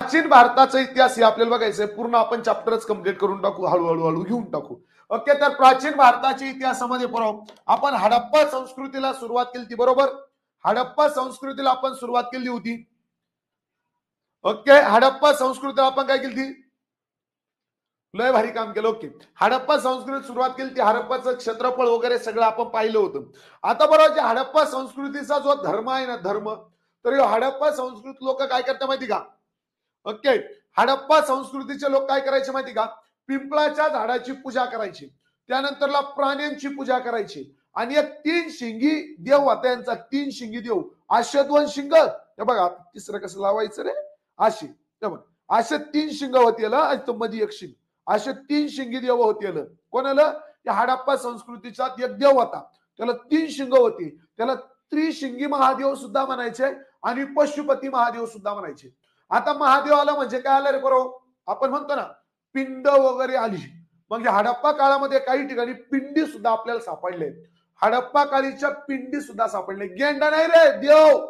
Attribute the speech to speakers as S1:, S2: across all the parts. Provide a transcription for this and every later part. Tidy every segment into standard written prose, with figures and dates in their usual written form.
S1: प्राचीन भारताचा इतिहास हे आपल्याला बघायचंय. पूर्ण आपण चॅप्टरच कम्प्लीट करून टाकू, हळूहळू घेऊन टाकू. ओके, तर प्राचीन भारताच्या इतिहासामध्ये आपण हडप्पा संस्कृतीला सुरुवात केली, बरोबर. हडप्पा संस्कृतीला आपण सुरुवात केली होती. ओके, हडप्पा संस्कृतीला आपण काय केली, लय भारी काम केलं. ओके, हडप्पा संस्कृती सुरुवात केली ती, हडप्पाचं क्षेत्रफळ वगैरे सगळं आपण पाहिलं होतं. आता बरोबर, जे हडप्पा संस्कृतीचा जो धर्म आहे ना, धर्म, तर हडप्पा संस्कृती लोक काय करतात माहिती का. ओके, हडप्पा संस्कृतीचे लोक काय करायचे माहिती का, पिंपळाच्या झाडाची पूजा करायची, त्यानंतरला प्राण्यांची पूजा करायची, आणि एक 3 शिंगी देव होता यांचा, 3 शिंगी देव, असे 2 शिंग, हे बघा तिसरं कसं लावायचं रे, असे, हे बघ असे 3 शिंग होते मध्ये एक शिंग, असे 3 शिंगी देव होते. कोणाला, या हडप्पा संस्कृतीचा एक देव होता, त्याला 3 शिंग होती, त्याला त्रिशिंगी महादेव सुद्धा म्हणायचे आणि पशुपती महादेव सुद्धा म्हणायचे. आता महादेव आला म्हणजे काय आलं रे बरोबर, आपण म्हणतो ना पिंड वगैरे आली. म्हणजे हडप्पा काळामध्ये काही ठिकाणी पिंडी सुद्धा आपल्याला सापडले, हडप्पा काळीच्या पिंडी सुद्धा सापडले. गेंडा नाही रे, देव,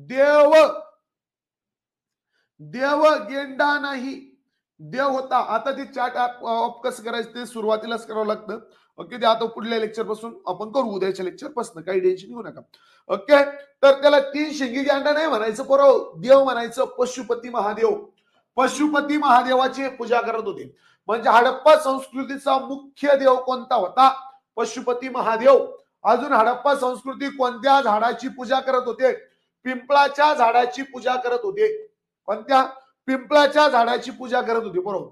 S1: देव, देव, गेंडा नाही, देव होता. आता ते चॅट ऑफ कसं करायचं ते सुरुवातीलाच करावं लागतं. ओके, ते आता पुढल्या लेक्चर पासून आपण करू, उद्याच्या लेक्चर पासून, काही टेन्शन घेऊ नका. ओके, तर त्याला 3 शिंगी गेंडा नाही म्हणायचं बरोबर, देव म्हणायचं पशुपती महादेव. पशुपती महादेवाची पूजा करत होते. म्हणजे हडप्पा संस्कृतीचा मुख्य देव कोणता होता, पशुपती महादेव. अजून हडप्पा संस्कृती कोणत्या झाडाची पूजा करत होते, पिंपळाच्या झाडाची पूजा करत होते. कोणत्या, पिंपळाच्या झाडाची पूजा करत होते, बरोबर.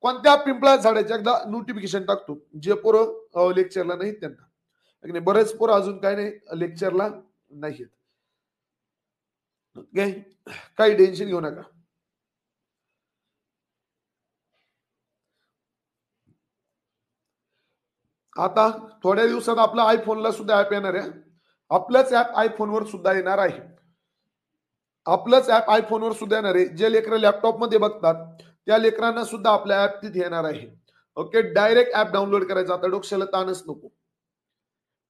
S1: कोणत्या पिंपळाच्या झाडाची, एकदा नोटिफिकेशन टाकतो, जे पोरं लेक्चरला नाहीत त्यांना, बरेच पोरं अजून काय नाही लेक्चरला नाहीत. ओके, काही टेन्शन घेऊ नका. आता थोड्या दिवसात आपल्या आयफोनला सुद्धा ऍप येणार आहे, आपलंच ऍप आयफोनवर सुद्धा येणार आहे, आपलंच ऍप आयफोनवर सुद्धा येणार आहे. जे लेकरं लॅपटॉप मध्ये बघतात त्या लेकरांना सुद्धा आपल्या ऍप तिथे येणार आहे. ओके, डायरेक्ट ऍप डाउनलोड करायचं, आता डोक्याला ताणच नको,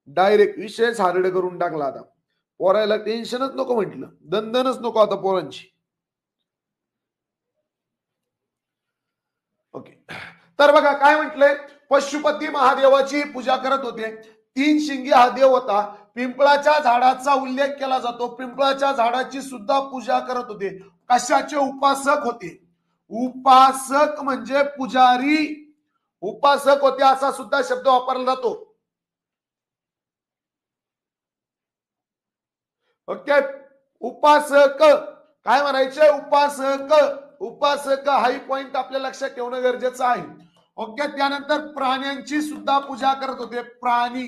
S1: डायरेक्ट विषयच हार्ड करून टाकला. आता पोरायला टेन्शनच नको म्हटलं, दणदणच नको आता पोरांची. ओके, तर बघा काय म्हटलंय, पशुपती महादेवाची पूजा करत होते. 3 शिंगी हा देव होता. पिंपळाच्या झाडाचा उल्लेख केला जातो, पिंपळाच्या झाडाची सुद्धा पूजा करत होते. कशाचे उपासक होते, उपासक म्हणजे पुजारी, उपासक होते असा सुद्धा शब्द वापरला जातो. ओके, उपासक काय म्हणायचे, उपासक, उपासक हाही पॉइंट आपल्या लक्षात ठेवणं गरजेचं आहे. ओके, त्यानंतर प्राण्यांची सुद्धा पूजा करत होते, प्राणी,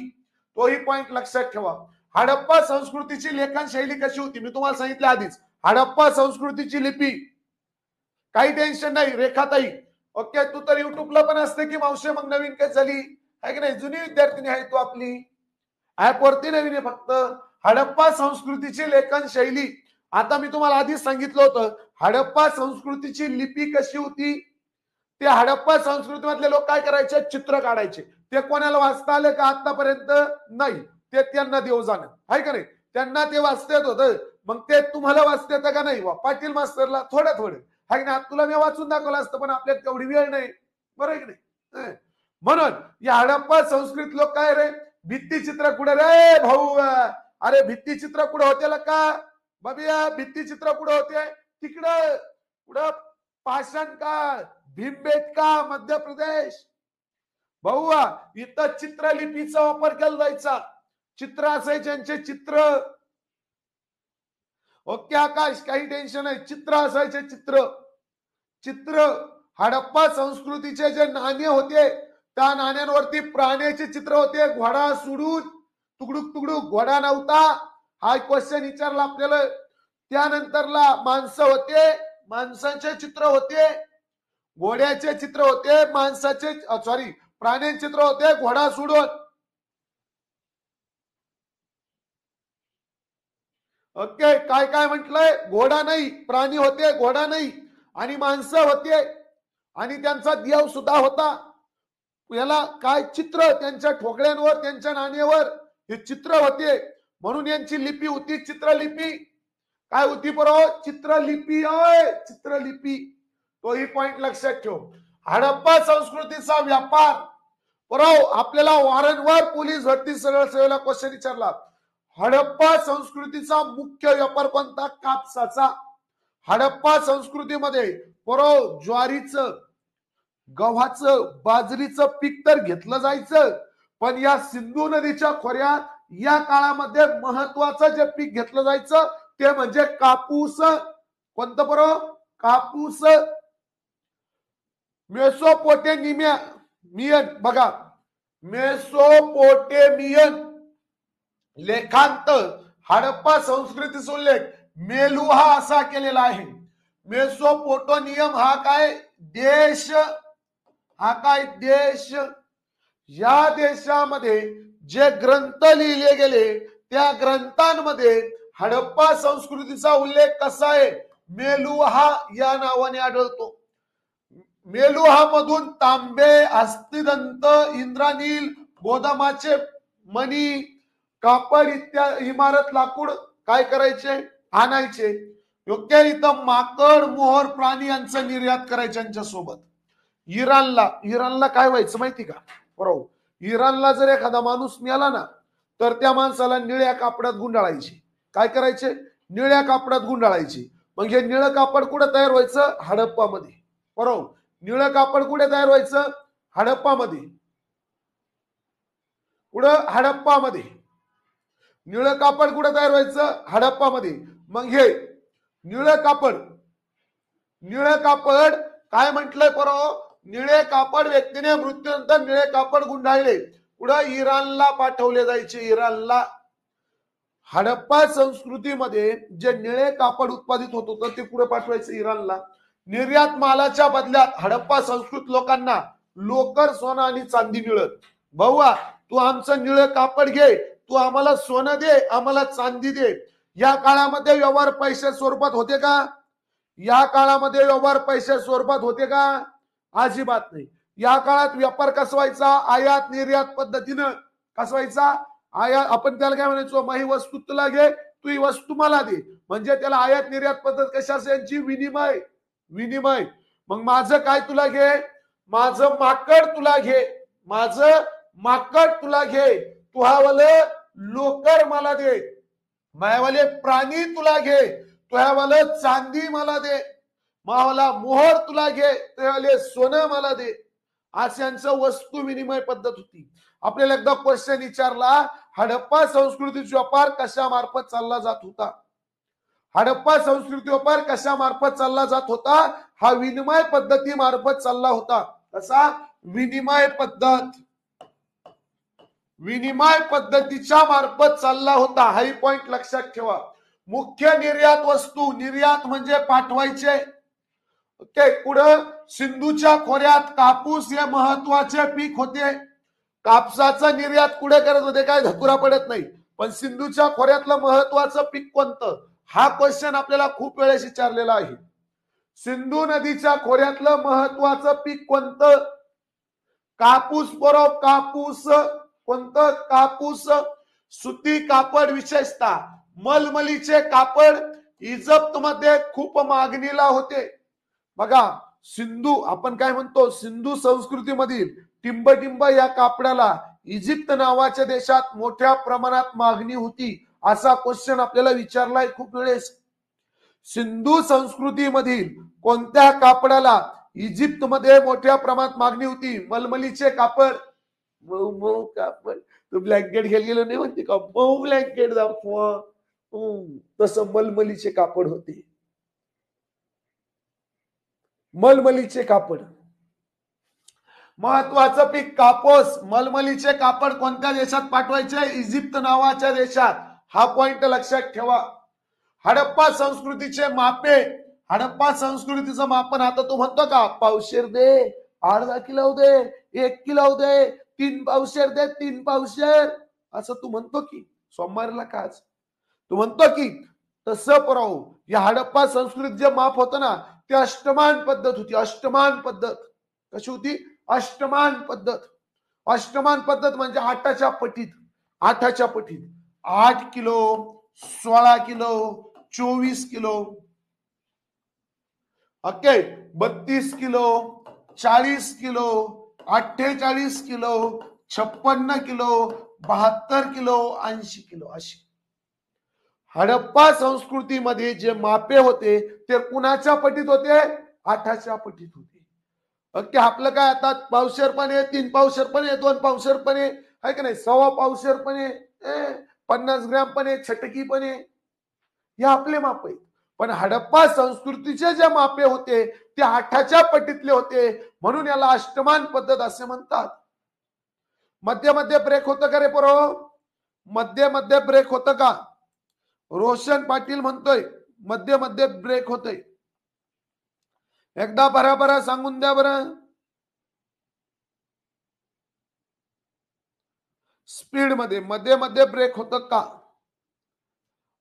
S1: तोही पॉइंट लक्षात ठेवा. हडप्पा संस्कृतीची लेखन शैली कशी होती, मी तुम्हाला सांगितलं आधीच, हडप्पा संस्कृतीची लिपी, काही टेन्शन नाही रेखाताई. ओके, तू तर युट्यूबला पण असते की मावशी, मग नवीन काय झाली आहे की नाही, जुनी विद्यार्थिनी आहे तू आपली, ऍप वरती नवीन आहे फक्त. हडप्पा संस्कृतीची लेखन शैली, आता मी तुम्हाला आधीच सांगितलं होतं हडप्पा संस्कृतीची लिपी कशी होती. ते हडप्पा संस्कृतीमधले लोक काय करायचे, चित्र काढायचे. ते कोणाला वाचता आलं का आतापर्यंत नाही, ते त्यांना देव जाणं आहे का नाही, त्यांना ते वाचता येत होतं. मग ते तुम्हाला वाचता येतं का नाही, पाटील मास्तरला थोडं थोडं आहे ना, तुला मी वाचून दाखवलं असतं पण आपल्यात तेवढी वेळ नाही, बरोबर आहे की नाही. म्हणून या हडप्पा संस्कृत लोक काय रे, भित्तीचित्र कुठे रे भाऊ, अरे भित्तीचित्र कुठे होते का बाबिया, भित्तीचित्र कुठे होते, तिकडं कुठं पाषाण काळ, भीमबेटका, मध्य प्रदेश. भाऊ इथं चित्रलिपीचा वापर केला जायचा, चित्र असायचे त्यांचे, चित्र. ओके आकाश, काही टेन्शन नाही, चित्र असायचे, चित्र, चित्र. हडप्पा संस्कृतीचे जे नाणे होते त्या नाण्यांवरती प्राण्याचे चित्र होते, घोडा सोडून तुकडुक तुकडुक घोडा नव्हता, हा क्वेश्चन विचारला आपल्याला. त्यानंतरला माणसं होते, माणसांचे चित्र होते, घोड्याचे चित्र होते, माणसाचे सॉरी प्राण्यांचे चित्र होते, घोडा सोडून. ओके, काय काय म्हटलंय, घोडा नाही, प्राणी होते, घोडा नाही, आणि माणसं होते, आणि त्यांचा देव सुद्धा होता. याला काय चित्र, त्यांच्या ठोकळ्यांवर, त्यांच्या नाण्यावर हे चित्र होते, म्हणून यांची लिपी होती चित्रलिपी. काय होती बरोबर? चित्रलिपी आहे, चित्रलिपी. तोही पॉइंट लक्षात ठेव. हडप्पा संस्कृतीचा व्यापार बरोबर. आपल्याला वारंवार पोलीस भरती सरळ सेवेला क्वेश्चन विचारला. हडप्पा संस्कृतीचा मुख्य व्यापार कोणता? कापसाचा. हडप्पा संस्कृतीमध्ये बरोबर ज्वारीचं, गव्हाचं, बाजरीचं पीक तर घेतलं जायचं, पण या सिंधू नदीच्या खोऱ्यात या काळामध्ये महत्वाचं जे पीक घेतलं जायचं ते म्हणजे कापूस. कोणतं बरोबर? कापूस. मेसोपोटेमियन बघा, मेसोपोटेमियन लेखांत हडप्पा संस्कृतीचा उल्लेख मेलुहा असा केलेला आहे. मेसोपोटेमियम हा काय देश? हा काय देश? या देशामध्ये जे ग्रंथ लिहिले गेले त्या ग्रंथांमध्ये हडप्पा संस्कृतीचा उल्लेख कसा आहे? मेलुहा या नावाने आढळतो. मेलुहा मधून तांबे, हस्तिदंत, इंद्रानील, गोदामाचे मणी, कापड इत्यादी इमारत लाकूड काय करायचे? आणायचे. योग्य इथं माकड, मोहर प्राणी यांचं निर्यात करायचे यांच्या सोबत. इराणला काय व्हायचं माहिती का? बरोबर, इराणला जर एखादा माणूस मिळाला ना तर त्या माणसाला निळ्या कापडात गुंडाळायचे. काय करायचे? निळ्या कापडात गुंडाळायचे. मग हे निळं कापड कुठे तयार व्हायचं? हडप्पामध्ये. बरोबर, निळं कापड कुठे तयार व्हायचं? हडप्पामध्ये. कुठं? हडप्पामध्ये. निळं कापड कुठे तयार व्हायचं? हडप्पामध्ये. मग हे निळं कापड काय म्हटलंय बरोबर? निळे कापड व्यक्तीने मृत्यूनंतर निळे कापड गुंडाळले पुढे इराणला पाठवले जायचे. इराणला. हडप्पा संस्कृतीमध्ये जे निळे कापड उत्पादित होत होतं ते पुढे पाठवायचं इराणला. निर्यात मालाच्या बदल्यात हडप्पा संस्कृत लोकांना लोकर, सोनं आणि चांदी मिळत. भाऊआ, तू आमचं निळं कापड घे, तू आम्हाला सोनं दे, आम्हाला चांदी दे. या काळामध्ये व्यवहार पैसे स्वरूपात होते का? या काळामध्ये व्यवहार पैसे स्वरूपात होते का? अजिबात नाही. या काळात व्यापार कसा व्हायचा? आयात निर्यात पद्धतीनं. कसा व्हायचा? आयात. आपण त्याला काय म्हणायचो? ही वस्तू तुला घे, तू ही वस्तू मला दे. म्हणजे त्याला आयात निर्यात पद्धत कशा असायची? विनिमय. मग माझं काय तुला घे? माझं माकड तुला घे, माझं माकड तुला घे. तू हावाले लोकर मला दे. मायावाले प्राणी तुला घे, तुझ्यावालं चांदी मला दे. मावाला मोहर तुला घे, तुझ्यावाले सोनं मला दे. अशांचं वस्तू विनिमय पद्धत होती. आपल्याला एकदा क्वेश्चन विचारला, हडप्पा संस्कृतीचा व्यापार कशा मार्फत चालला जात होता? हडप्पा संस्कृती व्यापार कशा मार्फत चालला जात होता? हा विनिमय पद्धती मार्फत चालला होता. कसा? विनिमय पद्धतीच्या मार्फत चालला होता. हाही पॉइंट लक्षात ठेवा. मुख्य निर्यात वस्तू, निर्यात म्हणजे पाठवायचे. ओके. पुढं सिंधूच्या खोऱ्यात कापूस हे महत्वाचे पीक होते. कापसाचा निर्यात कुठे करत होते? काय धकुरा पडत नाही. पण सिंधूच्या खोऱ्यातलं महत्वाचं पीक कोणतं? हा क्वेश्चन आपल्याला खूप वेळेस विचारलेला आहे. सिंधू नदीच्या खोऱ्यातलं महत्वाचं पीक कोणतं? कापूस. बरोबर, कापूस. कोणतं? कापूस. सुती कापड, विशेषतः मलमलीचे कापड इजिप्तमध्ये खूप मागणीला होते. बघा, सिंधू आपण काय म्हणतो? सिंधू संस्कृतीमधील टिंबटिंब या कापडाला इजिप्त नावाच्या देशात मोठ्या प्रमाणात मागणी होती. असा क्वेश्चन आपल्याला विचारलाय खूप वेळेस. सिंधू संस्कृतीमधील कोणत्या कापडाला इजिप्तमध्ये मोठ्या प्रमाणात मागणी होती? मलमलीचे कापड. मऊ कापड. तू ब्लँकेट घ्यायला गेलो नाही म्हणते का? मऊ ब्लँकेट दाखवा. तसं मलमलीचे कापड होते. मलमलीचे कापड. महत्वाचं पीक कापूस. मलमलीचे कापड कोणत्या देशात पाठवायचे? इजिप्त नावाच्या देशात. हा पॉइंट लक्षात ठेवा. हडप्पा संस्कृतीचे मापे. हडप्पा संस्कृतीचं मापन आता तू म्हणतो का? पावशेर दे, अर्धा किलो दे, 1 किलो दे, 3 पावशेर दे, 3 पावशेर, असं तू म्हणतो की? सोमवारला काच तू म्हणतो की? तसं पराव या हडप्पा संस्कृती जे माप होतं ना ते अष्टमान पद्धत होती. अष्टमान पद्धत कशी होती? अष्टमान पद्धत. अष्टमान पद्धत म्हणजे 8च्या पटीत. 8 kilo, 16 kilo, 24 kilo, okay, 32 kilo, 40 kilo, 48 kilo, 56 kilo, 72 kilo, 80 kilo अशी. हडप्पा संस्कृतीमध्ये जे मापे होते ते कुणाच्या पटीत होते? 8च्या पटीत होते. ओके, आपलं काय आता पावशेर पण आहे, 3 पावशेर पण आहे, 2 पावशेर पण आहे का नाही, 1.25 पावशेर पण आहे, 50 ग्रॅम पण आहे, छटकी पण आहे, हे आपले माप आहेत. पण हडप्पा संस्कृतीचे जे मापे होते ते 8च्या पटीतले होते, म्हणून याला अष्टमान पद्धत असे म्हणतात. मध्ये मध्ये ब्रेक होतं का रे पोरो? मध्ये मध्ये ब्रेक होतं का? रोशन पाटील म्हणतोय मध्ये मध्ये ब्रेक होतोय. एकदा बराबर सांगून द्या बरं. स्पीड मध्ये मध्ये मध्ये ब्रेक होतं का?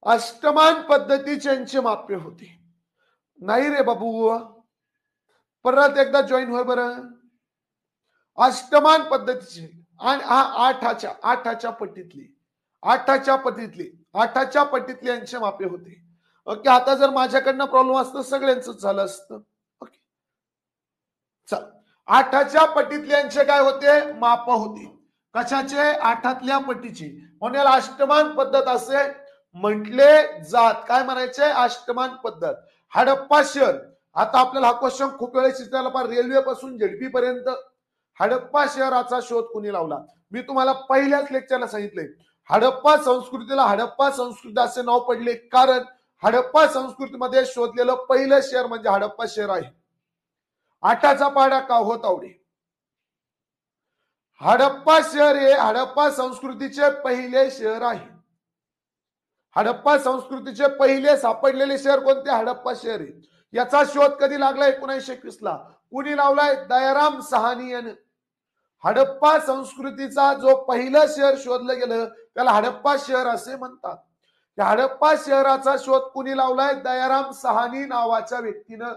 S1: अष्टमान पद्धतीचे मापे होते. नाही रे बाबू, परत एकदा जॉईन होय बरं. अष्टमान पद्धतीचे आणि हा 8च्या पटीतली 8च्या पटीतली यांचे मापे होते. ओके, आता जर माझ्याकडनं प्रॉब्लेम असतं सगळ्यांच झालं असतं. ओके, चल, 8च्या पटीतल्यांचे काय होते? माप होते. कशाचे? 8तल्या पटीची. म्हणून याला अष्टमान पद्धत असे म्हटले जात. काय म्हणायचे? अष्टमान पद्धत. हडप्पा शहर, आता आपल्याला हा क्वेश्चन खूप वेळेस विचारला, पण रेल्वे पासून झेडपी पर्यंत हडप्पा शहराचा शोध कुणी लावला? मी तुम्हाला पहिल्याच लेक्चरला सांगितलंय, हडप्पा संस्कृतीला हडप्पा संस्कृती असे नाव पडले कारण हडप्पा संस्कृतीमध्ये शोधलेलं पहिलं शहर म्हणजे हडप्पा शहर आहे. 8चा पाडा का होत आवडे. हडप्पा शहर हे हडप्पा संस्कृतीचे पहिले शहर आहे. हडप्पा संस्कृतीचे पहिले सापडलेले शहर कोणते? हडप्पा शहर आहे. याचा शोध कधी लागला? 1921 ला. कुणी लावलाय? दयाराम साहनी याने. हडप्पा संस्कृतीचा जो पहिलं शहर शोधलं गेलं त्याला हडप्पा शहर असे म्हणतात. या हडप्पा शहराचा शोध कुणी लावलाय? दयाराम साहनी नावाच्या व्यक्तीनं.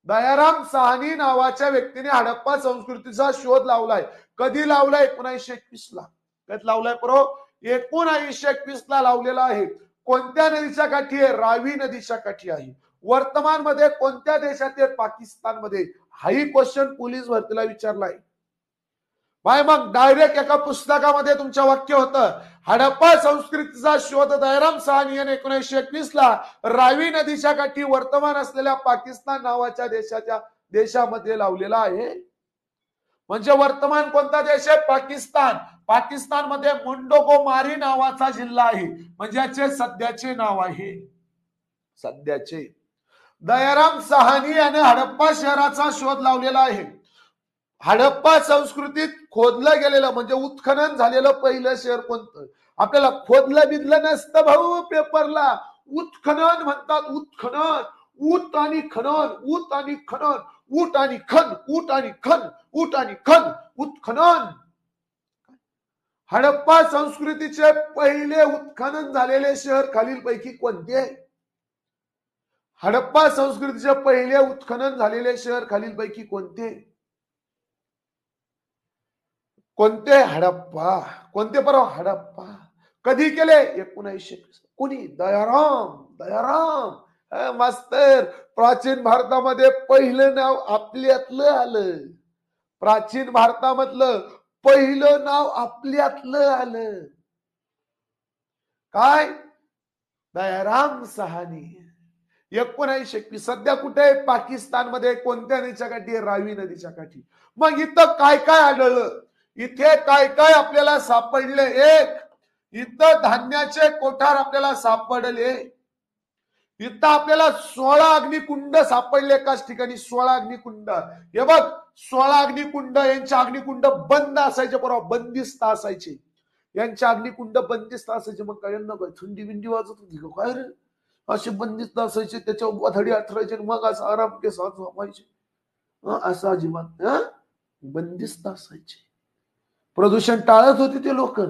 S1: दयाराम साहनी नावाच्या व्यक्तीने हडप्पा संस्कृतीचा शोध लावलाय. कधी लावलाय? 1921 ला. कधी लावलाय प्रो? 1921 ला लावलेला आहे. कोणत्या नदीच्या काठी आहे? रावी नदीच्या काठी आहे. वर्तमान मध्ये कोणत्या देशात? पाकिस्तानमध्ये. हाही क्वेश्चन पोलीस भरतीला विचारलाय. बाय मग डायरेक्ट एका पुस्तकामध्ये तुमचं वाक्य होतं, हडप्पा संस्कृतीचा शोध दयाराम साहनी याने 1921 ला रावी नदीच्या काठी वर्तमान असलेल्या पाकिस्तान नावाच्या देशामध्ये लावलेला आहे. म्हणजे वर्तमान कोणता देश आहे? पाकिस्तान. पाकिस्तानमध्ये मोंडोगोमारी नावाचा जिल्हा आहे, म्हणजे याचे सध्याचे नाव आहे. सध्याचे दयाराम साहनी याने हडप्पा शहराचा शोध लावलेला आहे. हडप्पा संस्कृतीत खोदलं गेलेलं म्हणजे उत्खनन झालेलं पहिलं शहर कोणतं? आपल्याला खोदलं बिदलं नसतं भाऊ पेपरला. उत्खनन म्हणतात. उत्खनन. ऊत आणि खनन, ऊत आणि खनन, ऊट आणि खन, ऊट आणि खन, ऊट आणि खन, उत्खनन. हडप्पा संस्कृतीचे पहिले उत्खनन झालेले शहर खालीलपैकी कोणते? हडप्पा संस्कृतीचे पहिले उत्खनन झालेले शहर खालीलपैकी कोणते? कोणते? हडप्पा. कोणते परवा? हडप्पा. कधी केले? 1920. कुणी? दयाराम मास्तर. प्राचीन भारतामध्ये पहिलं नाव आपल्यातलं आलं. प्राचीन भारतामधलं पहिलं नाव आपल्यातलं आलं. काय? दयाराम साहनी. 1921. सध्या कुठे आहे? पाकिस्तानमध्ये. कोणत्या नदीच्या काठी? रावी नदीच्या काठी. मग इथं काय काय आढळलं? इथे काय काय आपल्याला सापडले? एक, इथं धान्याचे कोठार आपल्याला सापडले. इथं आपल्याला 16 अग्निकुंड सापडले एकाच ठिकाणी. 16 अग्निकुंड. हे बघ, 16 अग्निकुंड. यांचे अग्निकुंड बंद असायचे, बरोबर, बंदिस्त असायचे. यांचे अग्निकुंड बंदिस्त असायचे. मग काय थंडी बिंडी वाजत होती काय रे? असे बंदिस्त असायचे, त्याच्यावर धडी अथरायचे, मग असं आराम के साथ झोपायचे. असं अजिबात बंदिस्त असायचे. प्रदूषण टाळत होते ते लोक.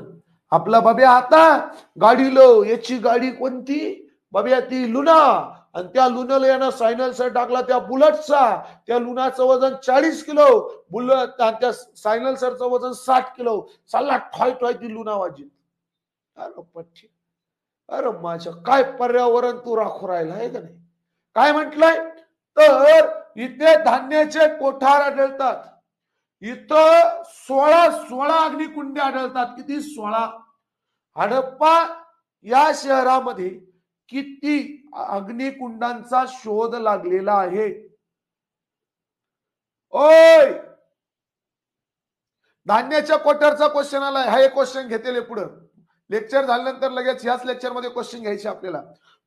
S1: आपला बाब्या आता गाडी लो, याची गाडी कोणती बाब्या? ती लुना. आणि त्या लुनाला यानं सायनलसर टाकला त्या बुलेटचा. त्या लुनाचं वजन 40 किलो, बुलेट आणि त्या सायनलसरचं वजन 60 किलो. चालला ठॉय ठॉय ती लुना वाजीत. अरे माझ्या काय पर्यावरण तू राखू राहिला आहे का नाही. काय म्हटलंय तर इथे धान्याचे कोठार आढळतात. इथं 16 अग्निकुंडे आढळतात. किती? 16. हडप्पा या शहरामध्ये किती अग्निकुंडांचा शोध लागलेला आहे. ओय धान्याच्या कोठारचा क्वेश्चन आलाय. हा एक क्वेश्चन घेतले पुढे लेक्चर झाल्यानंतर लगेच ह्याच लेक्चर मध्ये क्वेश्चन घ्यायचे आपल्याला.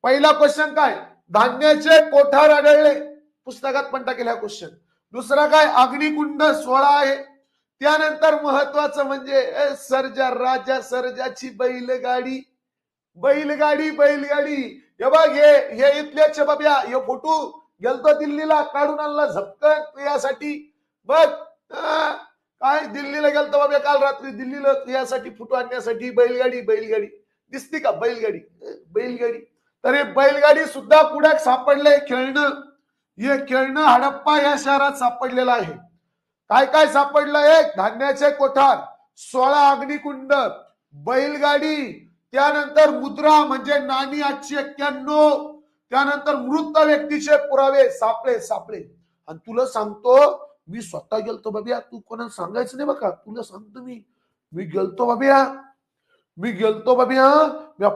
S1: पहिला क्वेश्चन काय? धान्याचे कोठार आढळले. पुस्तकात पण टाकेल हा क्वेश्चन. दुसरा काय? अग्निकुंड 16 आहे. त्यानंतर महत्वाचं म्हणजे सर्जा राजा सर्जाची बैलगाडी. बैलगाडी बैलगाडी हे बघ हे इथल्याचे बाब्या हे फोटो गेलतो दिल्लीला काढून आणला झपकन यासाठी. बघ काय दिल्लीला गेलतो बाब्या काल रात्री दिल्लीला यासाठी फोटो आणण्यासाठी. बैलगाडी बैलगाडी दिसती का? बैलगाडी बैलगाडी. तर हे बैलगाडी सुद्धा पुढे सापडले. खेळणं हे खेळणं हडप्पा या शहरात सापडलेलं आहे. काय काय सापडलंय? धान्याचे कोठार, 16 अग्निकुंड, बैलगाडी, त्यानंतर मुद्रा म्हणजे नाणी 891, त्यानंतर मृत व्यक्तीचे पुरावे सापळे सापळे. आणि तुला सांगतो मी स्वतः गेलतो बाब्या. तू कोणाला सांगायचं नाही बघा. तुला सांगतो मी गेलतो बाब्या. मी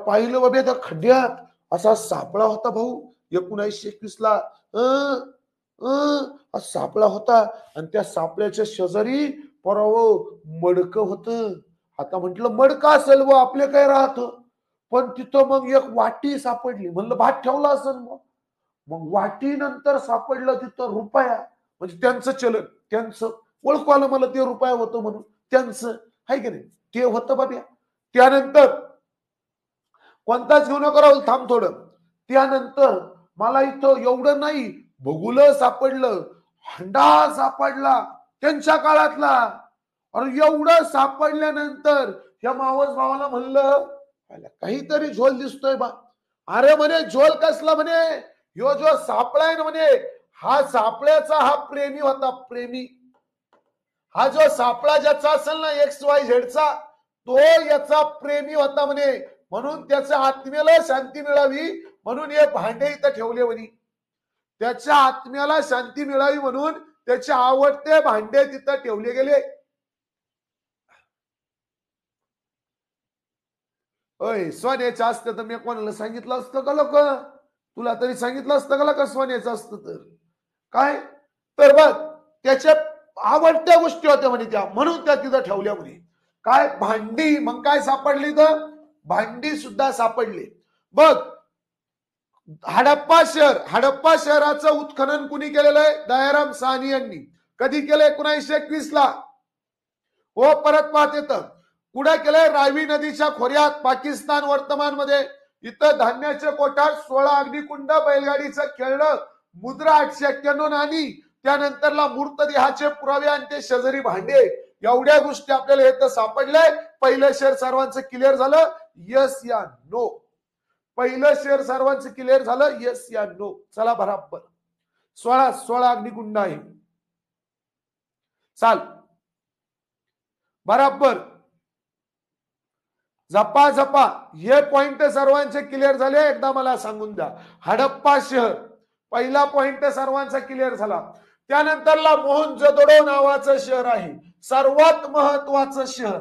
S1: पाहिलं बाब्या त्या खड्ड्यात असा सापळा होता भाऊ. 1921 ला सापळा होता. आणि त्या सापळ्याच्या शेजारी मडकं होतं. आता म्हटलं मडकं असेल व आपले काय राहत. पण तिथं मग एक वाटी सापडली. म्हणलं भात ठेवला असेल. मग वाटी नंतर सापडलं तिथं रुपया. म्हणजे त्यांचं चलन, त्यांचं ओळखू आलं मला ते रुपया होतं म्हणून. त्यांचं आहे की नाही ते होतं बाब्या. त्यानंतर कोणताच घेऊ नका राहुल, थांब थोडं. त्यानंतर मला इथं एवढं नाही भगुलं सापडलं, हंडा सापडला त्यांच्या काळातला. अरे एवढं सापडल्यानंतर या मावस भावाला म्हणलं काहीतरी झोल दिसतोय बा. अरे म्हणे झोल कसला? म्हणे ह्यो जो सापळा आहे ना म्हणे हा सापळ्याचा हा प्रेमी होता. प्रेमी हा जो सापळा ज्याचा असेल ना XYZ चा तो याचा प्रेमी होता म्हणे. म्हणून त्याच्या आत्म्याला शांती मिळावी म्हणून हे भांडे इथं ठेवले म्हणे. त्याच्या आत्म्याला शांती मिळावी म्हणून त्याचे आवडते भांडे तिथं ठेवले गेले. अय सोन्याचं असतं तर मी कोणाला सांगितलं असतं का? लोक तुला तरी सांगितलं असतं का सोन्याचं असतं तर काय. तर बघ त्याच्या आवडत्या गोष्टी होत्या म्हणे त्या, म्हणून त्या तिथं ठेवल्या म्हणे. काय? भांडी. मग काय सापडली? तर भांडी सुद्धा सापडली. बघ हडप्पा शहराचं उत्खनन कुणी केलेलं आहे? दयाराम साहनी यांनी. कधी केलं? 1921 ला. हो परत पाहत येतं. पुढे केलंय रावी नदीच्या खोऱ्यात पाकिस्तान वर्तमान मध्ये. इथं धान्याचे कोठार, 16 अग्निकुंड, बैलगाडीचं खेळणं, मुद्रा 891 नाणी, त्यानंतरला मूर्तदेहाचे पुरावे आणि ते शेजारी भांडे. एवढ्या गोष्टी आपल्याला इथं सापडल्या. पहिलं शहर सर्वांचं क्लिअर झालं? यस या नो? पहिलं शहर सर्वांचं क्लिअर झालं? यस या नो? चला बराबर 16 अग्निकुंड आहे. चाल बराबर झपा झपा. हे पॉइंट सर्वांचे क्लिअर झाले? एकदा मला सांगून द्या. हडप्पा शहर पहिला पॉइंट सर्वांचा क्लिअर झाला. त्यानंतरला मोहनजोदडो नावाचं शहर आहे. सर्वात महत्वाचं शहर.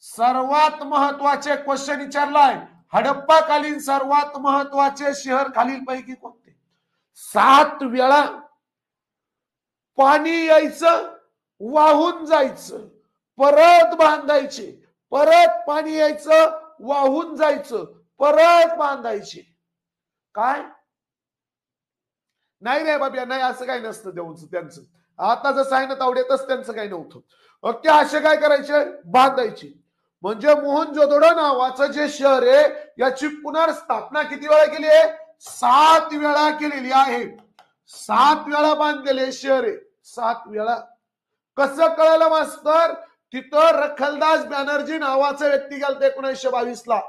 S1: सर्वात महत्वाचे क्वेश्चन विचारलाय. हडप्पा कालीन सर्वात महत्वाचे शहर खालीलपैकी कोणते? 7 वेळा पाणी यायचं, वाहून जायचं, परत बांधायचे, परत पाणी यायचं, वाहून जायचं, परत बांधायचे. काय? नाही रे बाबा नाही, असं काही नसतं देऊचं त्यांचं. आता जसं आहे ना तेवढ्यातच त्यांचं काही नव्हतं. ओके असे काय करायचे? बांधायचे. म्हणजे मोहनजोदडो नावाचं जे शहर आहे याची पुनर्स्थापना किती वेळा केली आहे? 7 वेळा केलेली आहे. 7 वेळा बांधलेले शहर आहे. 7 वेळा. कसं कळलं मास्तर? तिथं रखलदास बॅनर्जी नावाचा व्यक्ती गेला 1922 ला.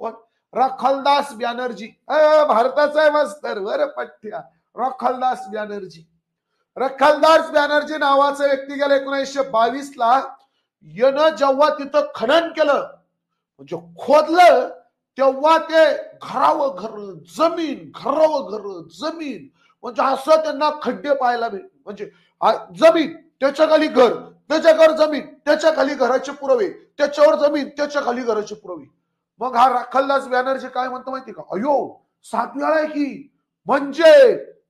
S1: कोण? रखलदास बॅनर्जी. भारताचा आहे मास्तर बर पठ्ठ्या. रखलदास बॅनर्जी. रखलदास बॅनर्जी नावाचा व्यक्ती गेला 1922 ला. यानं जेव्हा तिथं खनन केलं म्हणजे खोदलं तेव्हा ते घरावं घर जमीन, घरावं घर जमीन, म्हणजे असं त्यांना खड्डे पाहायला म्हणजे जमीन त्याच्या खाली घर, त्याच्यावर जमीन, त्याच्या खाली घराचे पुरावे, त्याच्यावर जमीन, त्याच्या खाली घराचे पुरावे. मग हा राखलदास बॅनर्जी काय म्हणतो माहिती का, अयो 7 वेळा आहे की, म्हणजे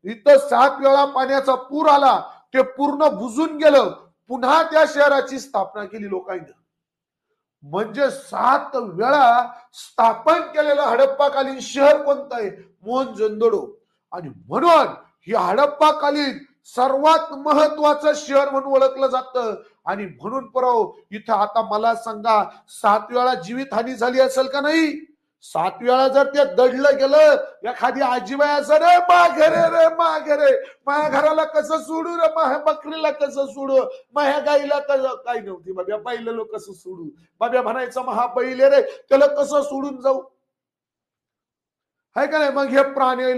S1: इथं 7 वेळा पाण्याचा पूर आला, ते पूर्ण बुजून गेलं, पुन्हा त्या शहराची स्थापना केली लोकांनी. म्हणजे 7 वेळा स्थापन केलेलं हडप्पाकालीन शहर कोणतं आहे, मोहनजोदडो. आणि म्हणून ही हडप्पाकालीन सर्वात महत्वाचं शहर म्हणून ओळखलं जातं. आणि म्हणून परव इथं आता मला सांगा, 7 वेळा जीवितहानी झाली असेल का नाही? 7 वेळा जर ते दडलं गेलं, एखादी आजीबाई असं रे माघरे रे माघरे, माझ्या घराला कसं सोडू रे, माझ्या बकरीला कसं सोडू, माझ्या गाईला कसं, काही नव्हती बाब्या बैलाला कसं सोडू, बाब्या म्हणायचं महा बैल रे, त्याला कसं सोडून जाऊ, हाय का नाही. मग हे प्राणी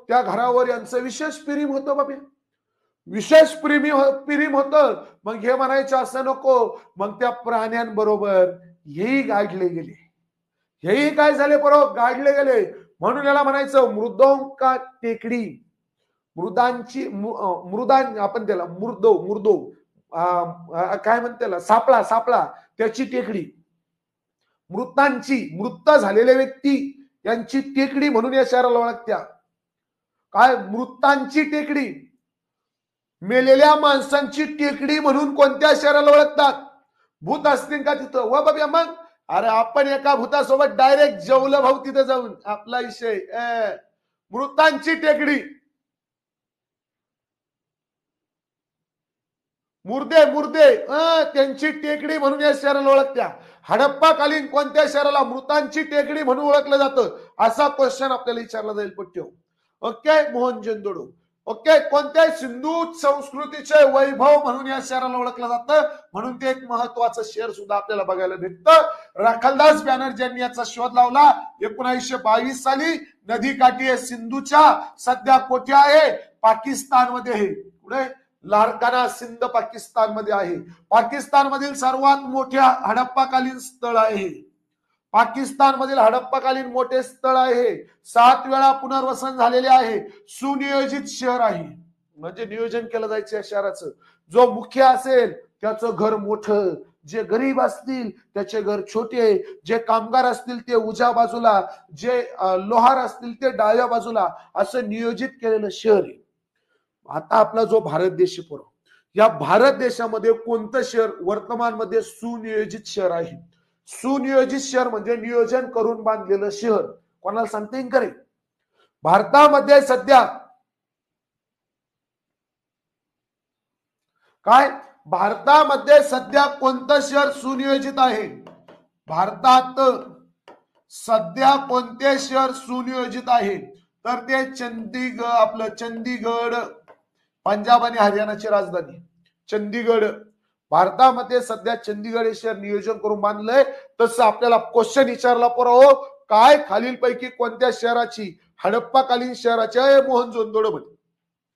S1: त्या घरावर यांचं विशेष प्रेम होतं बाबा, विशेष प्रेम होतं. मग हे म्हणायचं असं नको, मग त्या प्राण्यांबरोबर हेही गाडले गेले, हेही काय झाले बरोबर गाडले गेले. म्हणून याला म्हणायचं मृदोंका टेकडी, मृदां आपण त्याला मुर्दो काय म्हणते त्याला, सापळा सापळा, त्याची टेकडी, मृत झालेल्या व्यक्ती यांची टेकडी म्हणून या शहराला ओळखत्या. काय मृतांची टेकडी, मेलेल्या माणसांची टेकडी म्हणून कोणत्या शहराला ओळखतात? भूत असतील का तिथं? व बाबा मग अरे आपण एका भूतासोबत डायरेक्ट जेवलं भाऊ तिथे जाऊन, आपला विषय मृतांची टेकडी, मुर्दे मुर्दे त्यांची टेकडी म्हणून या शहराला ओळखत्या. हडप्पाकालीन कोणत्या शहराला मृतांची टेकडी म्हणून ओळखलं जातं, असा क्वेश्चन आपल्याला विचारला जाईल पट्ट्यो. ओके, मोहनजोदडो. ओके, कोणत्या सिंधू संस्कृतीचे वैभव म्हणून या शहराला ओळखलं जातं, म्हणून ते एक महत्वाचं शहर सुद्धा आपल्याला बघायला भेटतं. राखलदास बॅनर्जी यांनी याचा शोध लावला 1922 साली. नदीकाठी आहे सिंधूच्या, सध्या कोठे आहे? पाकिस्तानमध्ये आहे. पुढे लारकाना सिंध पाकिस्तान मध्ये आहे. पाकिस्तान मधील सर्वात मोठ्या हडप्पाकालीन स्थळ आहे, पाकिस्तान मधील हडप्पाकालीन मोठे स्थळ आहे. 7 वेळा पुनर्वसन झालेले आहे. सुनियोजित शहर आहे, म्हणजे नियोजन केलं जायचं या शहराचं. जो मुख्य असेल त्याचं घर मोठं, जे गरीब असतील त्याचे घर छोटे, जे कामगार असतील ते उजव्या बाजूला, जे लोहार असतील ते डाव्या बाजूला, असं नियोजित केलेलं शहर आहे. आता आपला जो भारत देश पुरव, या भारत देशामध्ये कोणतं शहर वर्तमान मध्ये सुनियोजित शहर आहे? सुनियोजित शहर म्हणजे नियोजन करून बांधलेलं शहर. कोणाला सांगता येईल करे? भारतामध्ये सध्या काय, भारतामध्ये सध्या कोणतं शहर सुनियोजित आहे? भारतात सध्या कोणते शहर सुनियोजित आहे? तर ते चंदीगड, आपलं चंदीगड, पंजाब आणि हरियाणाची राजधानी चंदीगड. भारतामध्ये सध्या चंदीगड हे शहर नियोजन करून बांधलंय. तसं आपल्याला क्वेश्चन विचारला परवा, काय खालीलपैकी कोणत्या शहराची हडप्पाकालीन शहराची मोहनजोदडो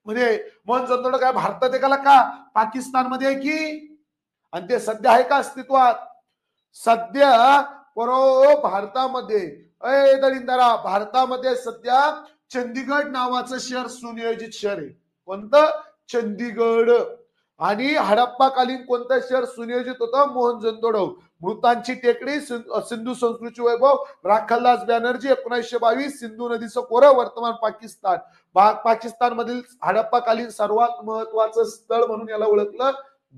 S1: म्हणजे मोहनजोदडो काय भारतात आहे का पाकिस्तान मध्ये आहे की? आणि ते सध्या आहे का अस्तित्वात? सध्या भारतामध्ये दलिंदरा भारतामध्ये सध्या चंदीगड नावाचं शहर सुनियोजित शहर आहे. कोणतं? चंदीगड. आणि हडप्पाकालीन कोणतं शहर सुनियोजित होतं? मोहनजोदडो. मृतांची टेकडी, सिंधू संस्कृतीचे वैभव, राखलदास बॅनर्जी 1922, सिंधू नदीचं खोरं, वर्तमान पाकिस्तान. पाकिस्तान मधील हडप्पाकालीन सर्वात महत्वाचं स्थळ म्हणून याला ओळखलं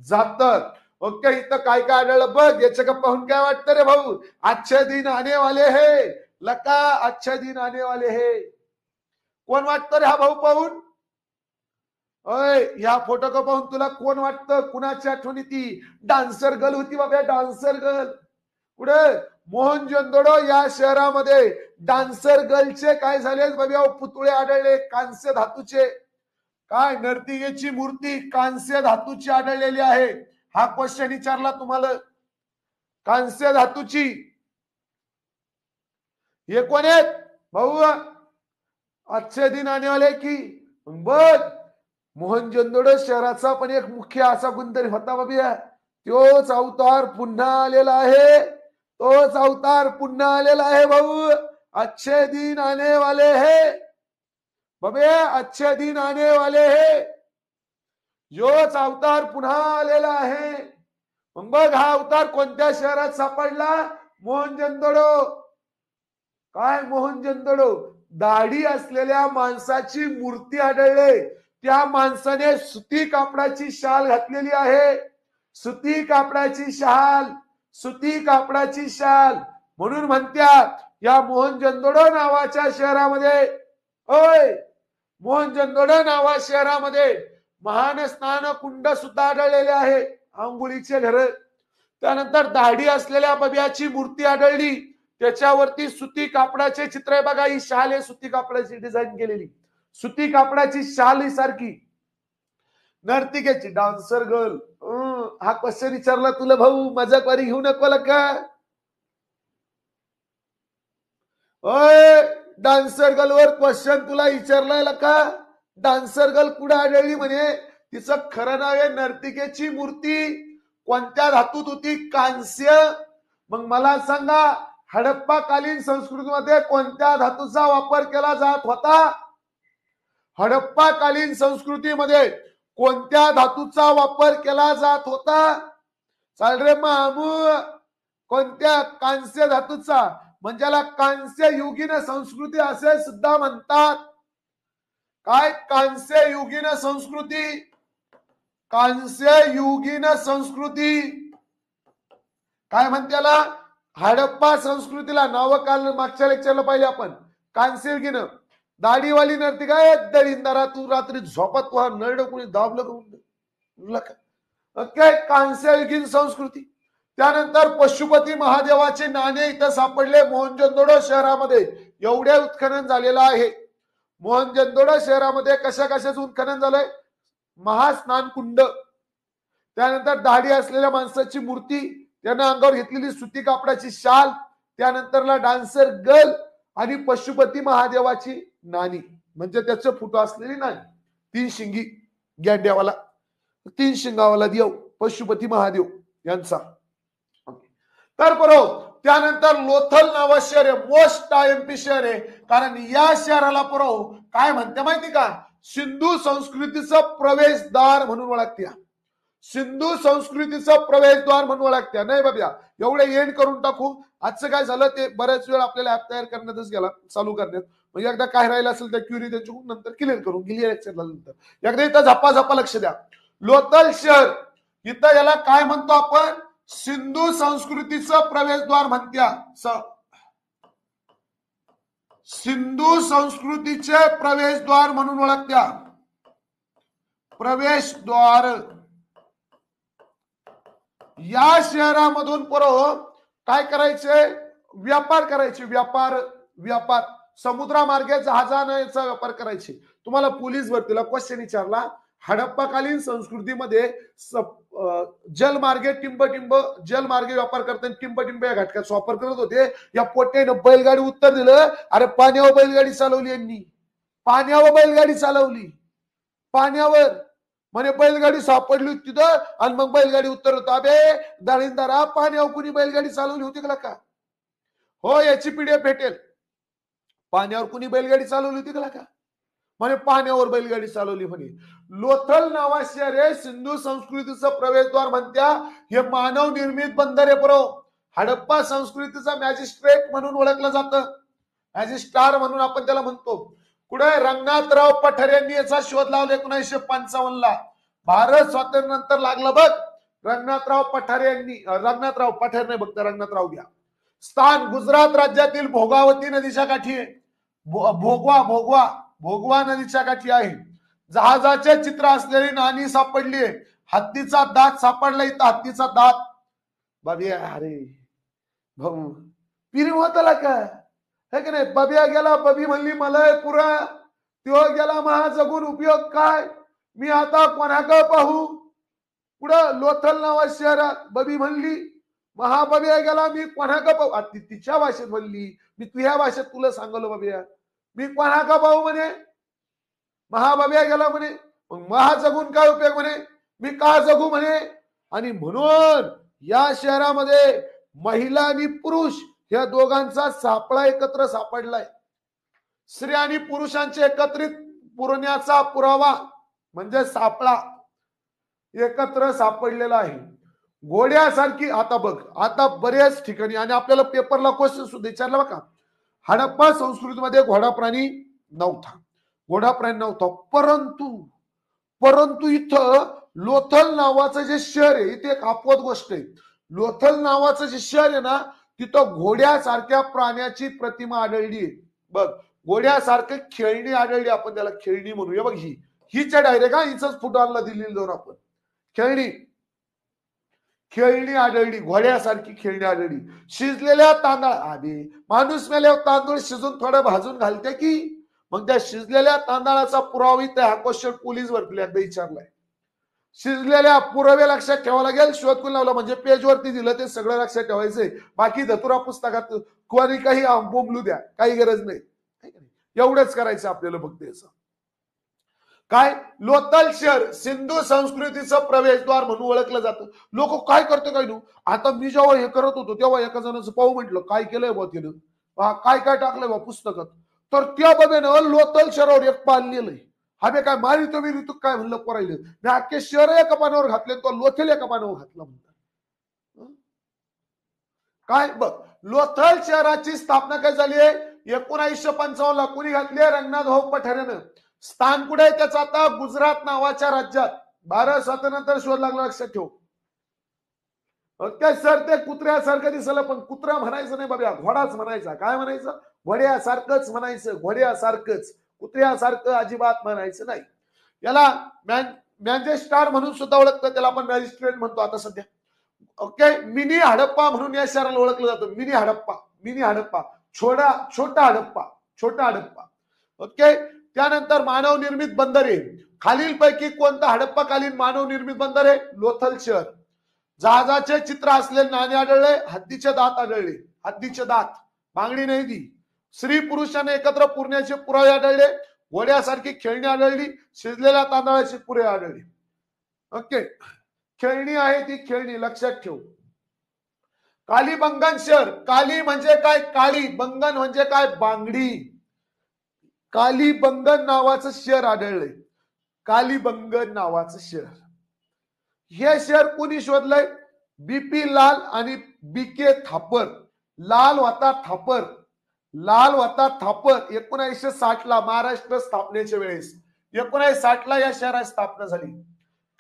S1: जातं. ओके, इथं काय काय आढळलं बघ, याच्या पाहून काय वाटतं रे भाऊ? अच्छे दिन आने वाले है लका, अच्छे दिन आने वाले है. कोण वाटतं रे हा भाऊ पाहून? अय, या फोटो का पाहून तुला कोण वाटतं? कुणाची आठवण ती डान्सर गर्ल होती बाबा, डान्सर गर्ल. पुढे मोहनजोदडो या शहरामध्ये डान्सर गर्लचे काय झाले बाबा? पुतळे आढळले कांस्य धातूचे. काय, नर्तिकेची मूर्ती कांस्य धातूची आढळलेली आहे. हा क्वेश्चन विचारला तुम्हाला, कांस्य धातूची. हे कोण आहेत भाऊ? अच्छे दिन आने वाले की. बघ, मोहनजोदडो शहराचा पण एक मुख्य असा गुणधर्म होता बाबा, तोच अवतार पुन्हा आलेला आहे. तोच अवतार पुन्हा आलेला आहे भाऊ. अच्छे दिन आने वाले है बबे, अच्छे दिन आने वाले है. योच अवतार पुन्हा आलेला आहे. मग बघ हा अवतार कोणत्या शहरात सापडला? मोहनजोदडो. काय मोहनजोदडो? दाढी असलेल्या माणसाची मूर्ती आढळले. त्या माणसाने सुती कापडाची शाल घातलेली आहे. सुती कापडाची शाल, सुती कापडाची शाल. म्हणून म्हणतात या मोहनजोदडो नावाच्या शहरामध्ये, होय मोहनजोदडो नावा शहरामध्ये महान स्नान कुंड सुद्धा आढळलेले आहे, आंघोळीचे घर. त्यानंतर दाढी असलेल्या बब्याची मूर्ती आढळली. त्याच्यावरती सुती कापडाचे चित्र आहे बघा. ही शाल आहे सुती कापडाची डिझाईन केलेली. सुती कापडाची शाल ही सारखी. नर्तिकेची, डान्सर गर्ल. हा क्वेश्चन विचारला तुला भाऊ, मजाकवारी घेऊ नको का? ओय डान्सर गर्ल वर क्वेश्चन तुला विचारलाय का? डान्सर गर्ल कुठे आढळली म्हणे? तिचं खरं नाव आहे नर्तिकेची मूर्ती. कोणत्या धातूत होती? कांस्य. मग मला सांगा हडप्पाकालीन संस्कृतीमध्ये कोणत्या धातूचा वापर केला जात होता? हडप्पाकालीन संस्कृतीमध्ये कोणत्या धातूचा वापर केला जात होता? चाल रे मामू. कोणत्या? कांस्य धातूचा. म्हणजे याला कांस्य युगीन संस्कृती असे सुद्धा म्हणतात. काय? कांस्य युगीन संस्कृती. कांस्य युगीन संस्कृती काय म्हणते याला? हडप्पा संस्कृतीला नाव काल मागच्या लेक्चरला पाहिले आपण. कांस्य युगीन. दाढीवाली नर्तिका आहे दळींदारा, तू रात्री झोपत तुला नरड कोणी दाबलं का? ओके, कांस्य युगीन संस्कृती. त्यानंतर पशुपती महादेवाचे नाणे इथं सापडले मोहनजोदडो शहरामध्ये. एवढे उत्खनन झालेलं आहे. मोहनजोदडो शहरामध्ये कशा कशाचं उत्खनन झालंय? महास्नान कुंड, त्यानंतर दाढी असलेल्या माणसाची मूर्ती, त्यानं अंगावर घेतलेली सुती कापडाची शाल, त्यानंतरला डान्सर गर्ल आणि पशुपती महादेवाची नाणी, म्हणजे त्याचे फोटो असलेली नाणी. 3 शिंगी गॅंड्यावाला, 3 शिंगावाला देव पशुपती महादेव यांचा. तर बरोबर. त्यानंतर लोथल नावा शहर आहे, मोस्ट आयएमपी शहर आहे. कारण या शहराला बरोबर काय म्हणते माहिती का? सिंधू संस्कृतीचं प्रवेशद्वार म्हणून ओळखत्या. सिंधू संस्कृतीचं प्रवेशद्वार म्हणून ओळखत्या. नाही बाबा एवढे एंड करून टाकू. आजचं काय झालं ते बऱ्याच वेळ आपल्याला ऍप तयार करण्यातच गेला, चालू करण्यात. म्हणजे एकदा काय राहिलं असेल तर क्युरी त्याच्याकडून नंतर क्लिअर करून गेली लेक्चरला नंतर. एकदा इथं झप्पा लक्ष द्या. लोथल शहर इथं याला काय म्हणतो आपण? सिंधू संस्कृतीचं प्रवेशद्वार म्हणत्या. सिंधू संस्कृतीचे प्रवेशद्वार म्हणून ओळखत्या. प्रवेशद्वार. या शहरामधून काय करायचे? व्यापार करायचे. व्यापार समुद्रामार्गे जहाजाचा व्यापार करायचे. तुम्हाला पोलीस भरतीला क्वेश्चन विचारला, हडप्पाकालीन संस्कृतीमध्ये जलमार्गे जलमार्गे व्यापार करताना टिंब या घटकाचा वापर करत होते. या पोट्यानं बैलगाडी उत्तर दिलं, अरे पाण्यावर बैलगाडी चालवली यांनी. पाण्यावर बैलगाडी चालवली. पाण्यावर म्हणे बैलगाडी सापडली होती तिथं आणि मग बैलगाडी उत्तर होतं, अबे दाळींदारा पाण्यावर कुणी बैलगाडी चालवली होती का? हो याची पीडीएफ भेटेल. पाण्यावर कुणी बैलगाडी चालवली होती का? म्हणे पाण्यावर बैलगाडी चालवली म्हणे. लोथल नावा शहर आहे सिंधू संस्कृतीचं प्रवेशद्वार म्हणत्या. हे मानव निर्मित बंदर आहे बरोबर. हडप्पा संस्कृतीचा मॅजिस्ट्रेट म्हणून ओळखलं जातं. मॅजिस्ट्रार म्हणून आपण त्याला म्हणतो. कुठे? रंगनाथराव पठार यांनी याचा शोध लावला 1955 ला. भारत स्वातंत्र्यानंतर लागला बघ. रंगनाथराव पठार यांनी, रंगनाथराव पठार नाही बघता रंगनाथराव घ्या. स्थान गुजरात राज्यातील भोगावती नदीच्या काठी आहे. भोगवा नदीच्या काठी आहे. जहाजाचे चित्र असलेली नाणी सापडली आहे. हत्तीचा दात सापडला इथं. हत्तीचा दात. बाबिया अरे भाऊ पिरी होताला का? हे की नाही? बबिया गेला, बबी म्हणली मला पुरा. त्यो गेला महा जगून उपयोग काय? मी आता कोणाकडे पाहू? पुढं लोथल नावा शहरात बबी म्हणली महाबबिया गेला, मी कोणाकडे पाहू? तिच्या भाषेत म्हणली, मी तुझ्या भाषेत तुला सांगलो बबिया, मी कोणाकडे पाहू म्हणे. महाबबिया गेला म्हणे. मग महा जगून काय उपयोग म्हणे? मी का जगू म्हणे. आणि म्हणून या शहरामध्ये महिला आणि पुरुष या दोघांचा सापळा एकत्र सापडलाय. स्त्री आणि पुरुषांचे एकत्रित पुरण्याचा पुरावा म्हणजे सापळा एकत्र सापडलेला आहे. घोड्यासारखी, आता बघ, आता बऱ्याच ठिकाणी आणि आपल्याला पेपरला क्वेश्चन सुद्धा विचारला बघा, हडप्पा संस्कृतीमध्ये घोडा प्राणी नव्हता, घोडा प्राणी नव्हता. परंतु इथं लोथल नावाचं जे शहर आहे, इथे एक अपवाद गोष्ट आहे. लोथल नावाचं जे शहर आहे ना, तिथं घोड्यासारख्या प्राण्याची प्रतिमा आढळली आहे. बघ, घोड्यासारखी खेळणी आढळली, आपण त्याला खेळणी म्हणूया. बघ, हीच्या डायरेक्ट हिच फुटबॉलला दिलेली जाऊन आपण खेळणी आढळली, घोड्यासारखी खेळणी आढळली. शिजलेल्या तांदळा, आधी माणूस मेल्यावर तांदूळ शिजून थोडं भाजून घालते की, मग त्या शिजलेल्या तांदळाचा पुरावा इथे हा क्वेश्चन पोलीस भरतीला एकदा विचारलाय. शिजलेल्या पुरावे लक्षात ठेवावं लागेल. शोधून लावला म्हणजे पेजवरती दिलं ते सगळं लक्षात ठेवायचंय. बाकी धतुरा पुस्तकात कोणी काही बोंबलू द्या, काही गरज नाही. एवढंच करायचं आपल्याला फक्त. असं काय, लोथल शहर सिंधू संस्कृतीचं प्रवेशद्वार म्हणून ओळखलं जातं. लोक काय करते काय नु, आता मी जेव्हा हे करत होतो तेव्हा एका जणांचं पाहू म्हटलं काय केलंय बा तिनं, काय काय टाकलंय बा पुस्तकात, तर त्या बाबेनं लोथल शहरावर एक पान लिहिलंय. हा काय मारितो मी ऋतू काय म्हणलं पोरायलं, मी अख्खे शहर एका पानावर घातले, तो लोथल एका पानावर घातला म्हणतात. काय बघ, लोथल शहराची स्थापना काय झाली आहे 1955 ला. कुणी घातली? रंगनाथ भाऊ पठारेनं. स्थान कुठे आहे त्याचं? आता गुजरात नावाच्या राज्यात. भारत स्वातंत्र्यानंतर शोध लागला, लक्षात ठेव. ओके सर, ते कुत्र्यासारखं दिसलं, पण कुत्रा म्हणायचं नाही बाबा, घोडाच म्हणायचा. काय म्हणायचं? घोड्यासारखंच म्हणायचं, घोड्यासारखंच, कुत्र्यासारखं अजिबात म्हणायचं नाही. याला मॅन्चेस्टर म्हणून सुद्धा ओळखतं, त्याला आपण मॅजिस्ट्रेट म्हणतो आता सध्या. ओके, मिनी हडप्पा म्हणून या शहराला ओळखलं जातं. मिनी हडप्पा, छोटा हडप्पा. ओके, त्यानंतर मानव निर्मित बंदरे. खालीलपैकी कोणतं हडप्पाकालीन मानव निर्मित बंदर आहे? लोथल शहर. जहाजाचे चित्र असलेले नाणे आढळले, हत्तीचे दात आढळले. हत्तीचे दात, बांगडी नाही ती. स्त्री पुरुषाने एकत्र पुरण्याचे पुरावे आढळले. घोड्यासारखी खेळणी आढळली. शिजलेल्या तांदळाची पुरे आढळली. ओके, खेळणी आहे ती खेळणी, लक्षात ठेव. कालीबंगन शहर. काली म्हणजे काय? काळी. बंगन म्हणजे काय? बांगडी. कालीबंगन नावाचं शहर आढळलंय. कालीबंगन नावाचं शहर. हे शहर कोणी शोधलंय? बीपी लाल आणि बीके थापर. लाल वाता थापर 1960 ला महाराष्ट्र स्थापनेच्या वेळेस 1960 ला या शहरात स्थापना झाली.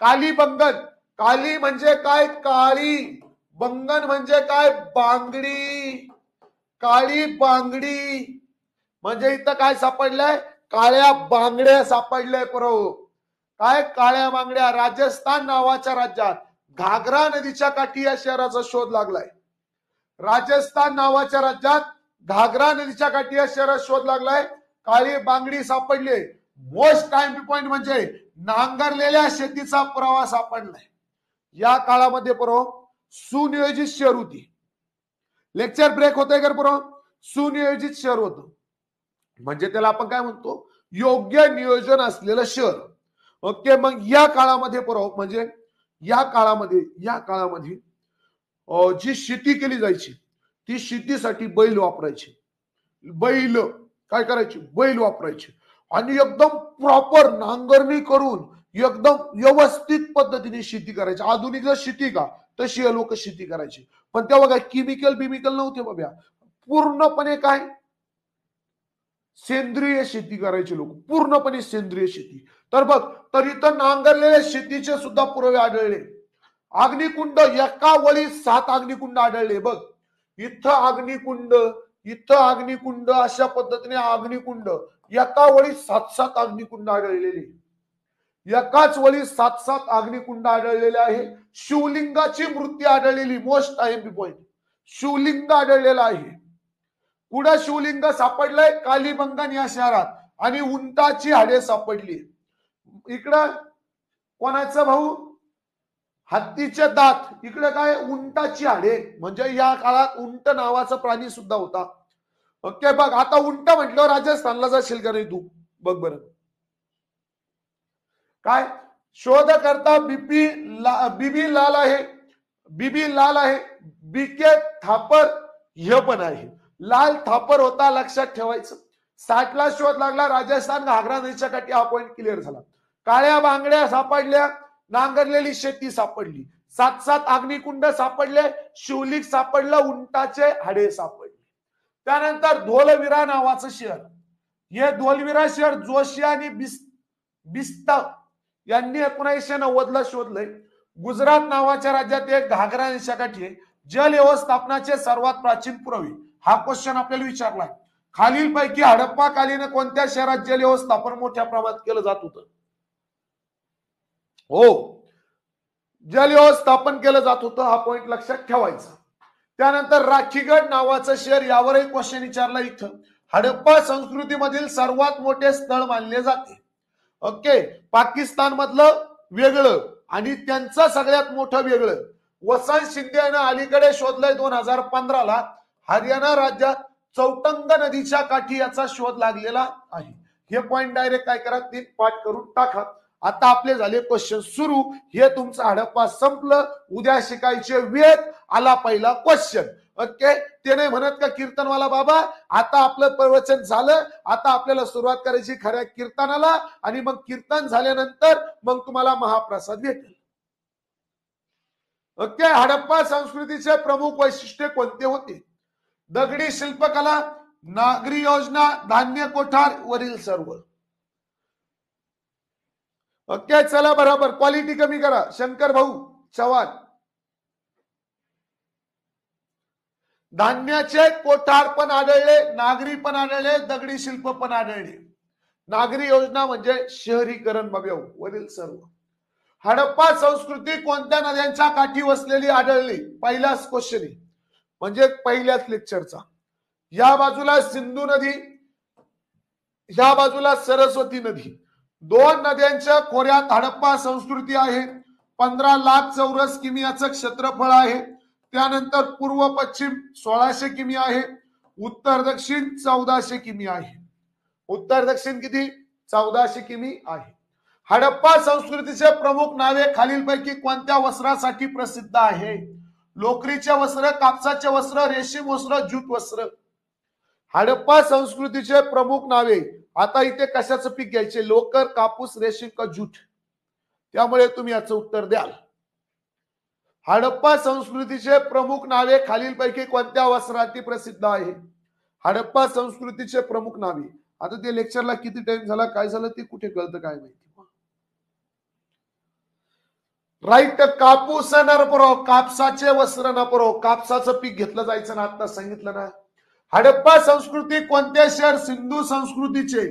S1: कालीबंगन. काली म्हणजे काय? काळी. बंगन म्हणजे काय? बांगडी. काळी बांगडी म्हणजे इथं काय सापडलंय? काळ्या बांगड्या सापडल्या. परव काय? काळ्या बांगड्या. राजस्थान नावाच्या राज्यात घागरा नदीच्या काठी या शहराचा शोध लागलाय. राजस्थान नावाच्या राज्यात घागरा नदीच्या काठी या शहरात शोध लागलाय. काळी बांगडी सापडली. मोस्ट टाइम पॉइंट म्हणजे नांगरलेल्या शेतीचा पुरावा सापडलाय. या काळामध्ये परव सुनियोजित शहर होती. लेक्चर ब्रेक होतंय का परव? सुनियोजित शहर होतं म्हणजे त्याला आपण काय म्हणतो? योग्य नियोजन असलेलं शहर. ओके, मग या काळामध्ये परव म्हणजे या काळामध्ये जी शेती केली जायची ती शेतीसाठी बैल वापरायची. बैल काय करायची? बैल वापरायची आणि एकदम प्रॉपर नांगरणी करून एकदम व्यवस्थित पद्धतीने शेती करायची. आधुनिक जर शेती का तशी लोक शेती करायची. पण तेव्हा काय केमिकल नव्हते बाबा. पूर्णपणे काय? सेंद्रिय शेती करायचे लोक, पूर्णपणे सेंद्रिय शेती. तर बघ, तर इथं नांगरलेल्या शेतीचे सुद्धा पुरावे आढळले. अग्निकुंड, एका वळीत 7 अग्निकुंड आढळले. बघ, इथं अग्निकुंड अशा पद्धतीने अग्निकुंड एका वळीत 7 अग्निकुंड आढळलेले. एकाच वळीत 7 अग्निकुंड आढळलेले आहे. शिवलिंगाची मूर्ती आढळलेली. मोस्ट आयएमपी पॉइंट, शिवलिंग आढळलेला आहे. कुठं शिवलिंग सापडलंय? कालीबंगन या शहरात. आणि उंटाची हाडे सापडली. इकडं कोणाचं भाऊ? हत्तीचे दात. इकडे काय? उंटाची हाडे. म्हणजे या काळात उंट नावाचा प्राणी सुद्धा होता. ओके, बघ आता उंट म्हटल्यावर राजस्थानला जाशील का नाही तू? बघ बरं काय शोधकर्ता बीबी लाल आहे. बीबी लाल आहे, बीके थापर हे पण आहे. लाल थापर होता, लक्षात ठेवायचं. 60 ला शोध लागला, राजस्थान घागरा नदीच्या काठी, हा पॉईंट क्लिअर झाला. काळ्या बांगड्या सापडल्या, नांगरलेली शेती सापडली, 7 अग्निकुंड सापडले, शिवलिक सापडलं, उंटाचे हाडे सापडले. त्यानंतर धोलविरा नावाचं शहर, हे धोलविरा शहर जोशी आणि बिस्त यांनी 1990 ला शोधलंय. गुजरात नावाच्या राज्यात एक घागरा नदीकाठी आहे. जल व्यवस्थापनाचे सर्वात प्राचीन पुरावे, हा क्वेश्चन आपल्याला विचारलाय. खालीलपैकी हडप्पा कालीन कोणत्या शहरात जल व्यवस्थापन मोठ्या प्रमाणात केलं जात होतं? हो, जल व्यवस्थापन केलं जात होतं, हा पॉईंट लक्षात ठेवायचा. त्यानंतर राखीगड नावाचं शहर, यावरही क्वेश्चन विचारला इथं. हडप्पा संस्कृतीमधील सर्वात मोठे स्थळ मानले जाते. ओके, पाकिस्तान मधलं वेगळं आणि त्यांचं सगळ्यात मोठं वेगळं. वसंत शिंदे यानं अलीकडे शोधलंय 2015 ला. हरियाणा राज्यात चौटंग नदीच्या काठी याचा शोध लागलेला आहे. हे पॉईंट डायरेक्ट काय करा, 3 पाठ करून टाका. आता आपले झाले क्वेश्चन सुरू. हे तुमचं हडप्पा संपलं. उद्या शिकायचे वेद आला पहिला क्वेश्चन. ओके, ते नाही म्हणत का कीर्तनवाला बाबा आता आपलं प्रवचन झालं, आता आपल्याला सुरुवात करायची खऱ्या कीर्तनाला, आणि मग कीर्तन झाल्यानंतर मग तुम्हाला महाप्रसाद भेटेल. ओके, हडप्पा संस्कृतीचे प्रमुख वैशिष्ट्य कोणते होते? दगडी शिल्पकला, नागरी योजना, धान्य कोठार, वरील सर्व. ओके, चला बरोबर. क्वालिटी कमी करा. शंकर भाऊ चव्हाण, धान्याचे कोठार पण आढळले, नागरी पण आढळले, दगडी शिल्प पण आढळले. नागरी योजना म्हणजे शहरीकरण बघाव, वरील सर्व. हडप्पा संस्कृती कोणत्या नद्यांच्या काठी वसलेली आढळली? पहिलाच क्वेश्चन आहे, म्हणजे पहिल्याच लेक्चरचा. या बाजूला सिंधू नदी, या बाजूला सरस्वती नदी, 2 नद्यांच्या खोऱ्यात हडप्पा संस्कृती आहे. 15 लाख चौरस किमी याचं क्षेत्रफळ आहे. त्यानंतर पूर्व पश्चिम 1600 किमी आहे, उत्तर दक्षिण 1400 किमी आहे. उत्तर दक्षिण किती? 1400 किमी आहे. हडप्पा संस्कृतीचे प्रमुख नावे खालीलपैकी कोणत्या वस्त्रासाठी प्रसिद्ध आहे? लोकरीचे वस्त्र, कापसाचे वस्त्र, रेशीम वस्त्र, ज्यूट वस्त्र. हडप्पा संस्कृतीचे प्रमुख नावे. आता इथे कशाचं पीक घ्यायचे? लोकर, कापूस, रेशीम का ज्यूट? त्यामुळे तुम्ही याचं उत्तर द्याल. हडप्पा संस्कृतीचे प्रमुख नावे खालीलपैकी कोणत्या वस्त्रासाठी प्रसिद्ध आहे? हडप्पा संस्कृतीचे प्रमुख नावे. आता ते लेक्चरला किती टाइम झाला, काय झालं ते कुठे कळतं काय माहिती. राईट, कापूस नरपरो, कापसाचे वस्त्र नपरो, कापसाचं पीक घेतलं जायचं ना, आता सांगितलं ना. हडप्पा संस्कृती कोणते शहर सिंधू संस्कृतीचे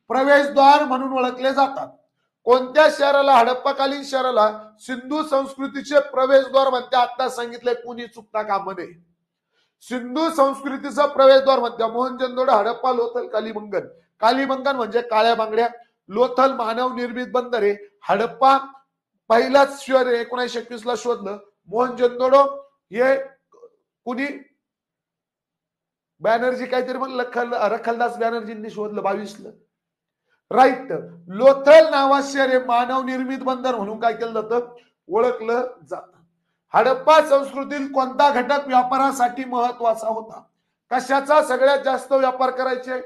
S1: प्रवेशद्वार म्हणून ओळखले जातात? कोणत्या शहराला, हडप्पाकालीन शहराला सिंधू संस्कृतीचे प्रवेशद्वार म्हणते? आता सांगितलंय, कुणी चुकता कामा नये. सिंधू संस्कृतीचा प्रवेशद्वार म्हणते मोहनजोदडो, हडप्पा, लोथल, कालीबंगन. कालीबंगन म्हणजे काळ्या बांगड्या, लोथल मानव निर्मित बंदर आहे, हडप्पा पहिलाच शहर 1921 ला शोधलं. मोहनजोदडो हे कुणी, बॅनर्जी काहीतरी म्हणलं, रखलदास बॅनर्जींनी शोधलं 22 ला. राईट, लोथल नावा शहर हे मानव निर्मित बंदर म्हणून काय केलं जातं, ओळखलं जातं. हडप्पा संस्कृतीत कोणता घटक व्यापारासाठी महत्वाचा होता? कशाचा सगळ्यात जास्त व्यापार करायचे?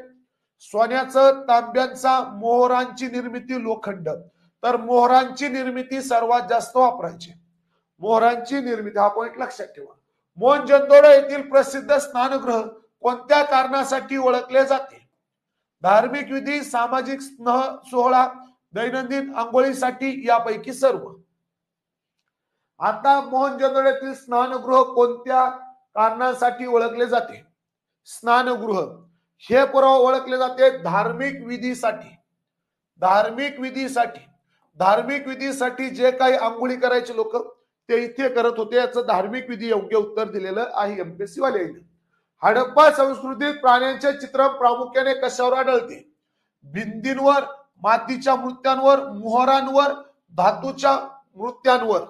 S1: सोन्याचं, तांब्यांचा, मोहरांची निर्मिती, लोखंड. तर मोहरांची निर्मिती सर्वात जास्त वापरायची. मोहरांची निर्मिती, हा पॉईंट लक्षात ठेवा. मोहनजोदडो येथील प्रसिद्ध स्नानगृह कोणत्या कारणासाठी ओळखले जाते? धार्मिक विधी, सामाजिक सोहळा, दैनंदिन आंघोळीसाठी, यापैकी सर्व. आता मोहनजोदडो येथील स्नानगृह कोणत्या कारणासाठी ओळखले जाते? स्नानगृह हे पुरावा ओळखले जाते धार्मिक विधीसाठी. धार्मिक विधीसाठी, धार्मिक विधीसाठी जे काही आंघोळी करायचे लोक ते इथे करत होते, याचं धार्मिक विधी योग्य उत्तर दिलेलं आहे एमपीएससी वाले. हडप्पा संस्कृतीत प्राण्यांचे चित्र प्रामुख्याने कशावर आढळते? भिंतींवर, मातीच्या मूर्त्यांवर, मोहरांवर, धातूच्या मूर्त्यांवर.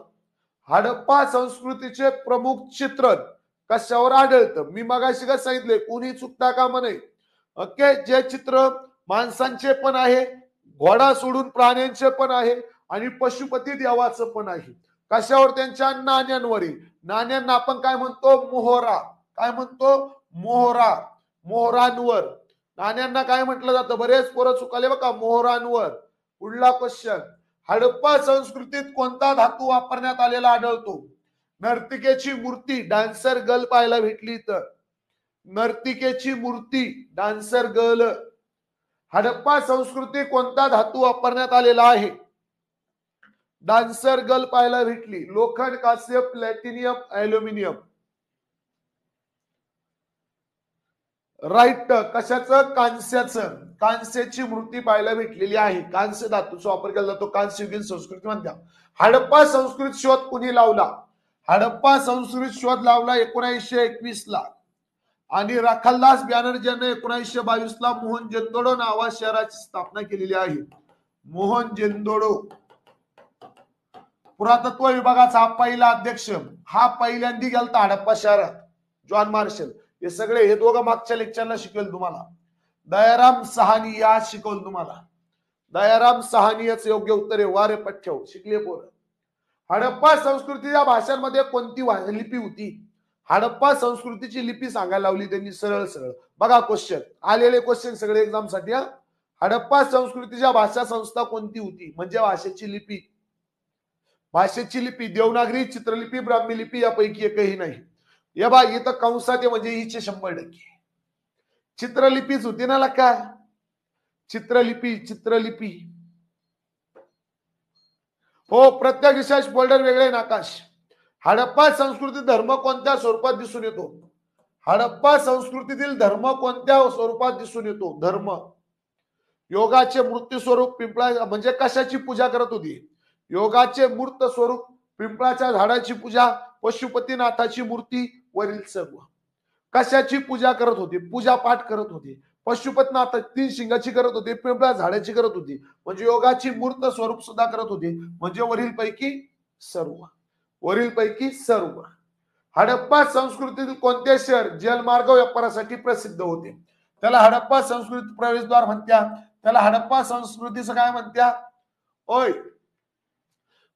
S1: हडप्पा संस्कृतीचे प्रमुख चित्रण कशावर आढळतं? मी मगाशी काय सांगितले, कुणी चुकता कामा नये. ओके, जे चित्र माणसांचे पण आहे, घोडा सोडून प्राण्यांचे पण आहे, आणि पशुपती देवाचं पण आहे. कशावर? त्यांच्या नाण्यांवरील. नाण्यांना आपण काय म्हणतो? मोहरा. काय म्हणतो? मोहरा. मोहरांवर. नाण्यांना काय म्हटलं जातं? बरेच पोरं चुकाले बघा. मोहरांवर. पुढला क्वेश्चन. हडप्पा संस्कृतीत कोणता धातू वापरण्यात आलेला आढळतो? नर्तिकेची मूर्ती, डान्सर गर्ल पाहायला भेटली तर. नर्तिकेची मूर्ती, डान्सर गर्ल. हडप्पा संस्कृती कोणता धातू वापरण्यात आलेला आहे? डान्सर गर्ल पाहायला भेटली. लोखंड, कांस्य, प्लॅटिनियम, ॲल्युमिनियम. राईट. कशाचं? कांस्याचं. कांस्याची मूर्ती पाहायला भेटलेली आहे. कांस्य धातूचा वापर केला जातो कांस्ययुगीन संस्कृती म्हणतात. हडप्पा संस्कृत शोध कुणी लावला? हडप्पा संस्कृत शोध लावला 1921 ला. आणि राखालदास बॅनर्जीने 1922 ला मोहनजोदडो नावा शहराची स्थापना केलेली आहे. मोहनजोदडो. पुरातत्व विभागाचा पहिला अध्यक्ष हा पहिल्यांदा गेलता हडप्पा शहरात, जॉन मार्शल. हे सगळे हे दोघं मागच्या लेक्चरला शिकवेल तुम्हाला. दयाराम सहानी या शिकवलं तुम्हाला. दयाराम सहानी याच योग्य उत्तर आहे. वारे पठ्ठ्यव शिकले पोरं. हडप्पा संस्कृतीच्या भाषांमध्ये कोणती लिपी होती? हडप्पा संस्कृतीची लिपी सांगायला लावली त्यांनी सरळ सरळ. बघा क्वेश्चन आलेले क्वेश्चन सगळे एक्झाम साठी. हडप्पा संस्कृतीच्या भाषा संस्था कोणती होती? म्हणजे भाषेची लिपी. भाषेची लिपी देवनागरी, चित्रलिपी, ब्राह्मी लिपी यापैकी एकही नाही. या बा इथं कंसात म्हणजे हिचे 100%. चित्रलिपीच होती ना लका. चित्रलिपी. चित्रलिपी हो. प्रत्येक विशेष फोल्डर वेगळे नकाश. हडप्पा संस्कृती धर्म कोणत्या स्वरूपात दिसून येतो? हडप्पा संस्कृतीतील धर्म कोणत्या स्वरूपात दिसून येतो? धर्म. योगाचे मूर्त स्वरूप पिंपळा म्हणजे कशाची पूजा करत होती? योगाचे मूर्त स्वरूप, पिंपळाच्या झाडाची पूजा, पशुपतीनाथाची मूर्ती, वरील सर्व. कशाची पूजा करत होते? पूजा पाठ करत होते. पशुपतीनाथ 3 शिंगाची करत होते, पिंपळा झाडाची करत होती. म्हणजे योगाची मूर्त स्वरूप सुद्धा करत होते. म्हणजे वरील पैकी सर्व. वरील पैकी सर्व. हडप्पा संस्कृतीतील कोणते शहर जलमार्ग व्यापारासाठी प्रसिद्ध होते? त्याला हडप्पा संस्कृती प्रवेशद्वार म्हणत्या. त्याला हडप्पा संस्कृतीचं काय म्हणत्या? ओय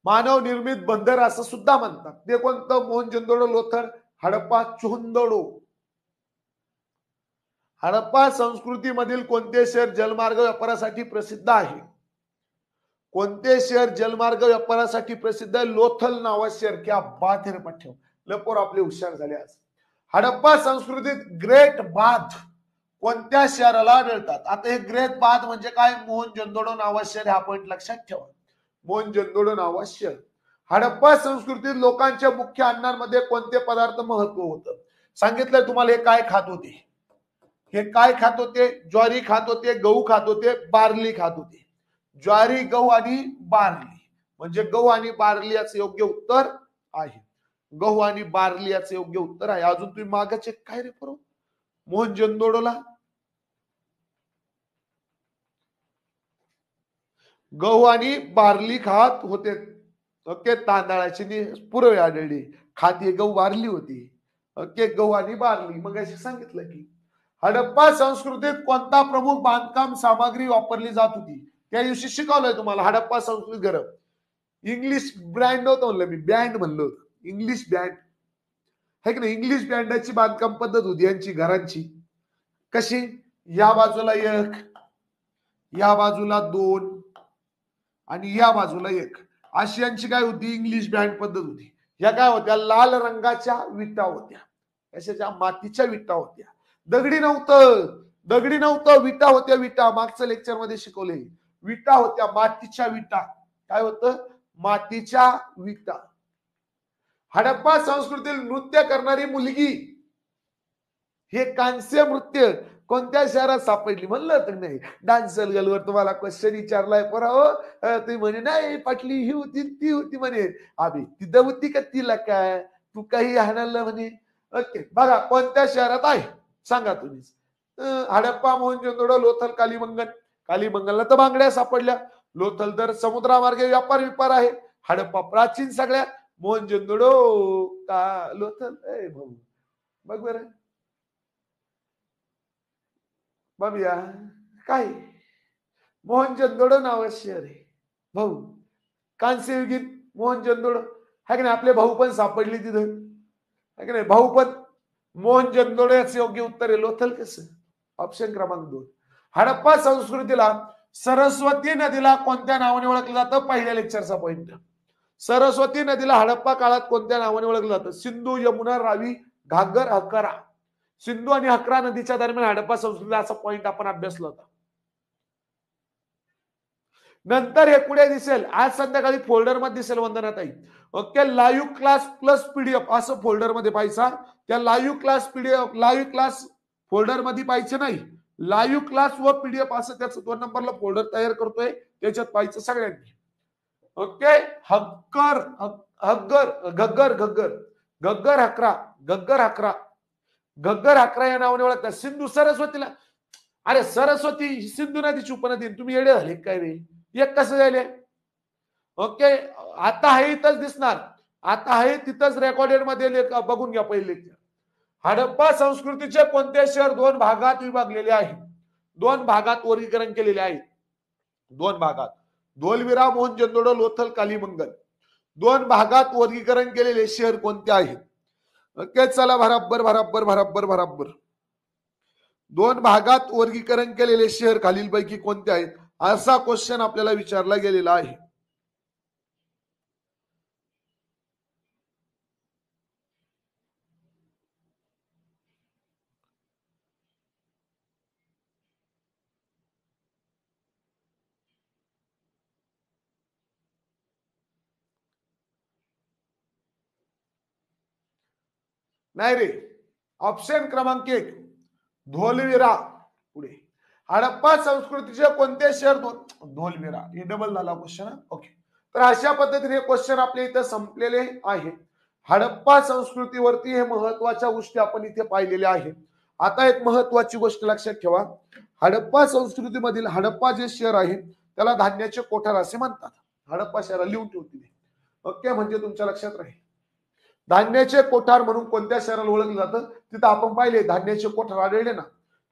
S1: मानव निर्मित बंदर असं सुद्धा म्हणतात. ते कोणतं? मोहनजोदडो, लोथल, हडप्पा, चुहंदडो. हडप्पा संस्कृतीमधील कोणते शहर जलमार्ग व्यापारासाठी प्रसिद्ध आहे? कोणते शहर जलमार्ग व्यापारासाठी प्रसिद्ध आहे? लोथल नावा शहर. क्या बात है पठ्ठ्यव. लपोर आपले हुशार झाले आज. हडप्पा संस्कृतीत ग्रेट बाथ कोणत्या शहराला आढळतात? आता हे ग्रेट बाथ म्हणजे काय? मोहनजोदडो नावा शहर. हा पॉईंट लक्षात ठेवा. मोहनजोदडो नावा शहर. हडप्पा संस्कृतीत लोकांच्या मुख्य अन्नांमध्ये कोणते पदार्थ महत्व होतं? सांगितलंय तुम्हाला. हे काय खात होते? हे काय खात होते? ज्वारी खात होते, गहू खात होते, बार्ली खात होते. ज्वारी, गहू आणि बार्ली. म्हणजे गहू आणि बार्ली याचं योग्य उत्तर आहे. गहू आणि बार्ली याचं योग्य उत्तर आहे. अजून तुम्ही मागे चेक काय रे करू? मोहनजोदडोला गहू आणि बार्ली खात होते. ओके. तांदळाची पुरवे आढळली. खाती गहू बार्ली होती. ओके. गहू आणि बार्ली. मग असे सांगितलं की हडप्पा संस्कृतीत कोणता प्रमुख बांधकाम सामग्री वापरली जात होती? त्या दिवशी शिकवलंय तुम्हाला. हडप्पा संस्कृती घर. इंग्लिश ब्रँड नव्हतं म्हणलं मी, बँड म्हणलं होतं. इंग्लिश बँड है की नाही? इंग्लिश बँडाची बांधकाम पद्धत होती यांची घरांची. कशी? या बाजूला 1, या बाजूला 2 आणि या बाजूला 1 अशी यांची काय होती? इंग्लिश बँड पद्धत होती. या काय होत्या? लाल रंगाच्या विटा होत्या. कशाच्या? मातीच्या विटा होत्या. दगडी नव्हतं. दगडी नव्हतं. विटा होत्या. विटा. मागच्या लेक्चर मध्ये शिकवले. विटा होत्या. मातीच्या विटा. काय होतं? मातीच्या विटा. हडप्पा संस्कृतीतील नृत्य करणारी मुलगी हे कांस्य नृत्य कोणत्या शहरात सापडली? म्हणलं तर नाही. डान्सर गर्लवर तुम्हाला क्वेश्चन विचारलाय पोराओ. तुम्ही म्हणे नाही पाटली ही होती ती होती म्हणे. अबे ती होती का तिला काय? तू काही हाणाला म्हणे. ओके. बघा कोणत्या शहरात आहे सांगा तुम्हीच. हडप्पा, मोहनजोदडो, लोथल, कालीबंगन. कालीबंगनला तर बांगड्या सापडल्या. लोथल तर समुद्रामार्गे व्यापार विपार आहे. हडप्पा प्राचीन सगळ्यात. मोहनजोदडो का लोथल? भाऊ बघ बरं. बाबूया काय? मोहनजोदडो नाव शहर आहे भाऊ. कांस्ययुगीन मोहनजोदडो. है की नाही, आपले भाऊ पण सापडली तिथं, है की नाही, भाऊ पण मोहन जोदडोचे योग्य उत्तर आहे लोथल कसं, ऑप्शन क्रमांक 2. हडप्पा संस्कृतीला सरस्वती नदीला कोणत्या नावाने ओळखलं जातं, पहिल्या लेक्चरचा पॉइंट. सरस्वती नदीला हडप्पा काळात कोणत्या नावाने ओळखलं जातं, सिंधू, यमुना, रावी, घागर, हकरा. सिंधू आणि हकरा नदीच्या दरम्यान हडप्पा संस्कृती असा पॉइंट आपण अभ्यासला होता. नंतर हे पुढे दिसेल, आज संध्याकाळी फोल्डर मध्ये दिसेल Vandanatai. Okay, live class plus PDF असं फोल्डर मध्ये पाहिजे. त्या live class PDF, live class folder मध्ये पाहिजे नाही, लाईव्ह क्लास व पीडीएफ असं त्याचं 2 नंबरला फोल्डर तयार करतोय, त्याच्यात पाहिजे सगळ्यांनी. ओके, हक्कर, हग्गर, घग्गर, घग्गर, घग्गर हकरा, घग्गर हकरा, घग्गर हकरा या नावाने ओळखतात. सिंधू सरस्वतीला, अरे सरस्वती सिंधू नदीची उपनदी, तुम्ही येडे झाले काय रे, एक कसं झाले. ओके, आता हे इथंच दिसणार, आता हे तिथंच रेकॉर्डेड मध्ये बघून घ्या पहिले. हडप्पा संस्कृतीचे कोणते शहर 2 भागात विभागलेले आहे, 2 भागात वर्गीकरण केलेले आहे, 2 भागात, धोलविरा, मोहनजोदडो, लोथल, कालीमंगल, 2 भागात वर्गीकरण केलेले शहर कोणते आहेत. ओके, चला बराबर बराबर बराबर बराबर. 2 भागात वर्गीकरण केलेले शहर खालीलपैकी कोणते आहेत, असा क्वेश्चन आपल्याला विचारला गेलेला आहे. नाही रे, ऑप्शन क्रमांक 1 धोलविरा. पुढे, हडप्पा संस्कृतीचे कोणते शहर, धोलविरा, हे डबल झाला क्वेश्चन. ओके, तर अशा पद्धतीने क्वेश्चन आपल्या इथे संपलेले आहे. हडप्पा संस्कृतीवरती हे महत्वाच्या गोष्टी आपण इथे पाहिलेल्या आहेत. आता एक महत्वाची गोष्ट लक्षात ठेवा, हडप्पा संस्कृतीमधील हडप्पा जे शहर आहे त्याला धान्याचे कोठार असे म्हणतात. हडप्पा शहराला लिहून ठेवतील. ओके, म्हणजे तुमच्या लक्षात राहील. धान्याचे कोठार म्हणून कोणत्या शहराला ओळखलं जातं, तिथं आपण पाहिले धान्याचे कोठार आढळले ना,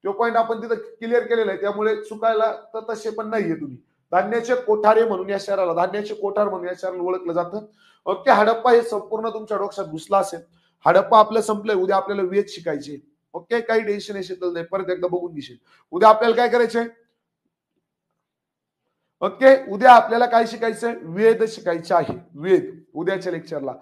S1: तो पॉईंट आपण तिथं क्लिअर केलेला आहे, त्यामुळे चुकायला तर तसे पण नाहीये तुम्ही. धान्याचे कोठारे म्हणून या शहराला, धान्याचे कोठार म्हणून या शहराला ओळखलं जातं. ओके, हडप्पा हे संपूर्ण तुमच्या डोक्यात घुसला असेल. हडप्पा आपलं संपलंय, उद्या आपल्याला वेद शिकायचे. ओके, काही टेन्शन नाही, परत एकदा बघून घेशील. उद्या आपल्याला काय करायचंय, ओके, उद्या आपल्याला काय शिकायचंय, वेद शिकायचे आहे, वेद, उद्याच्या लेक्चरला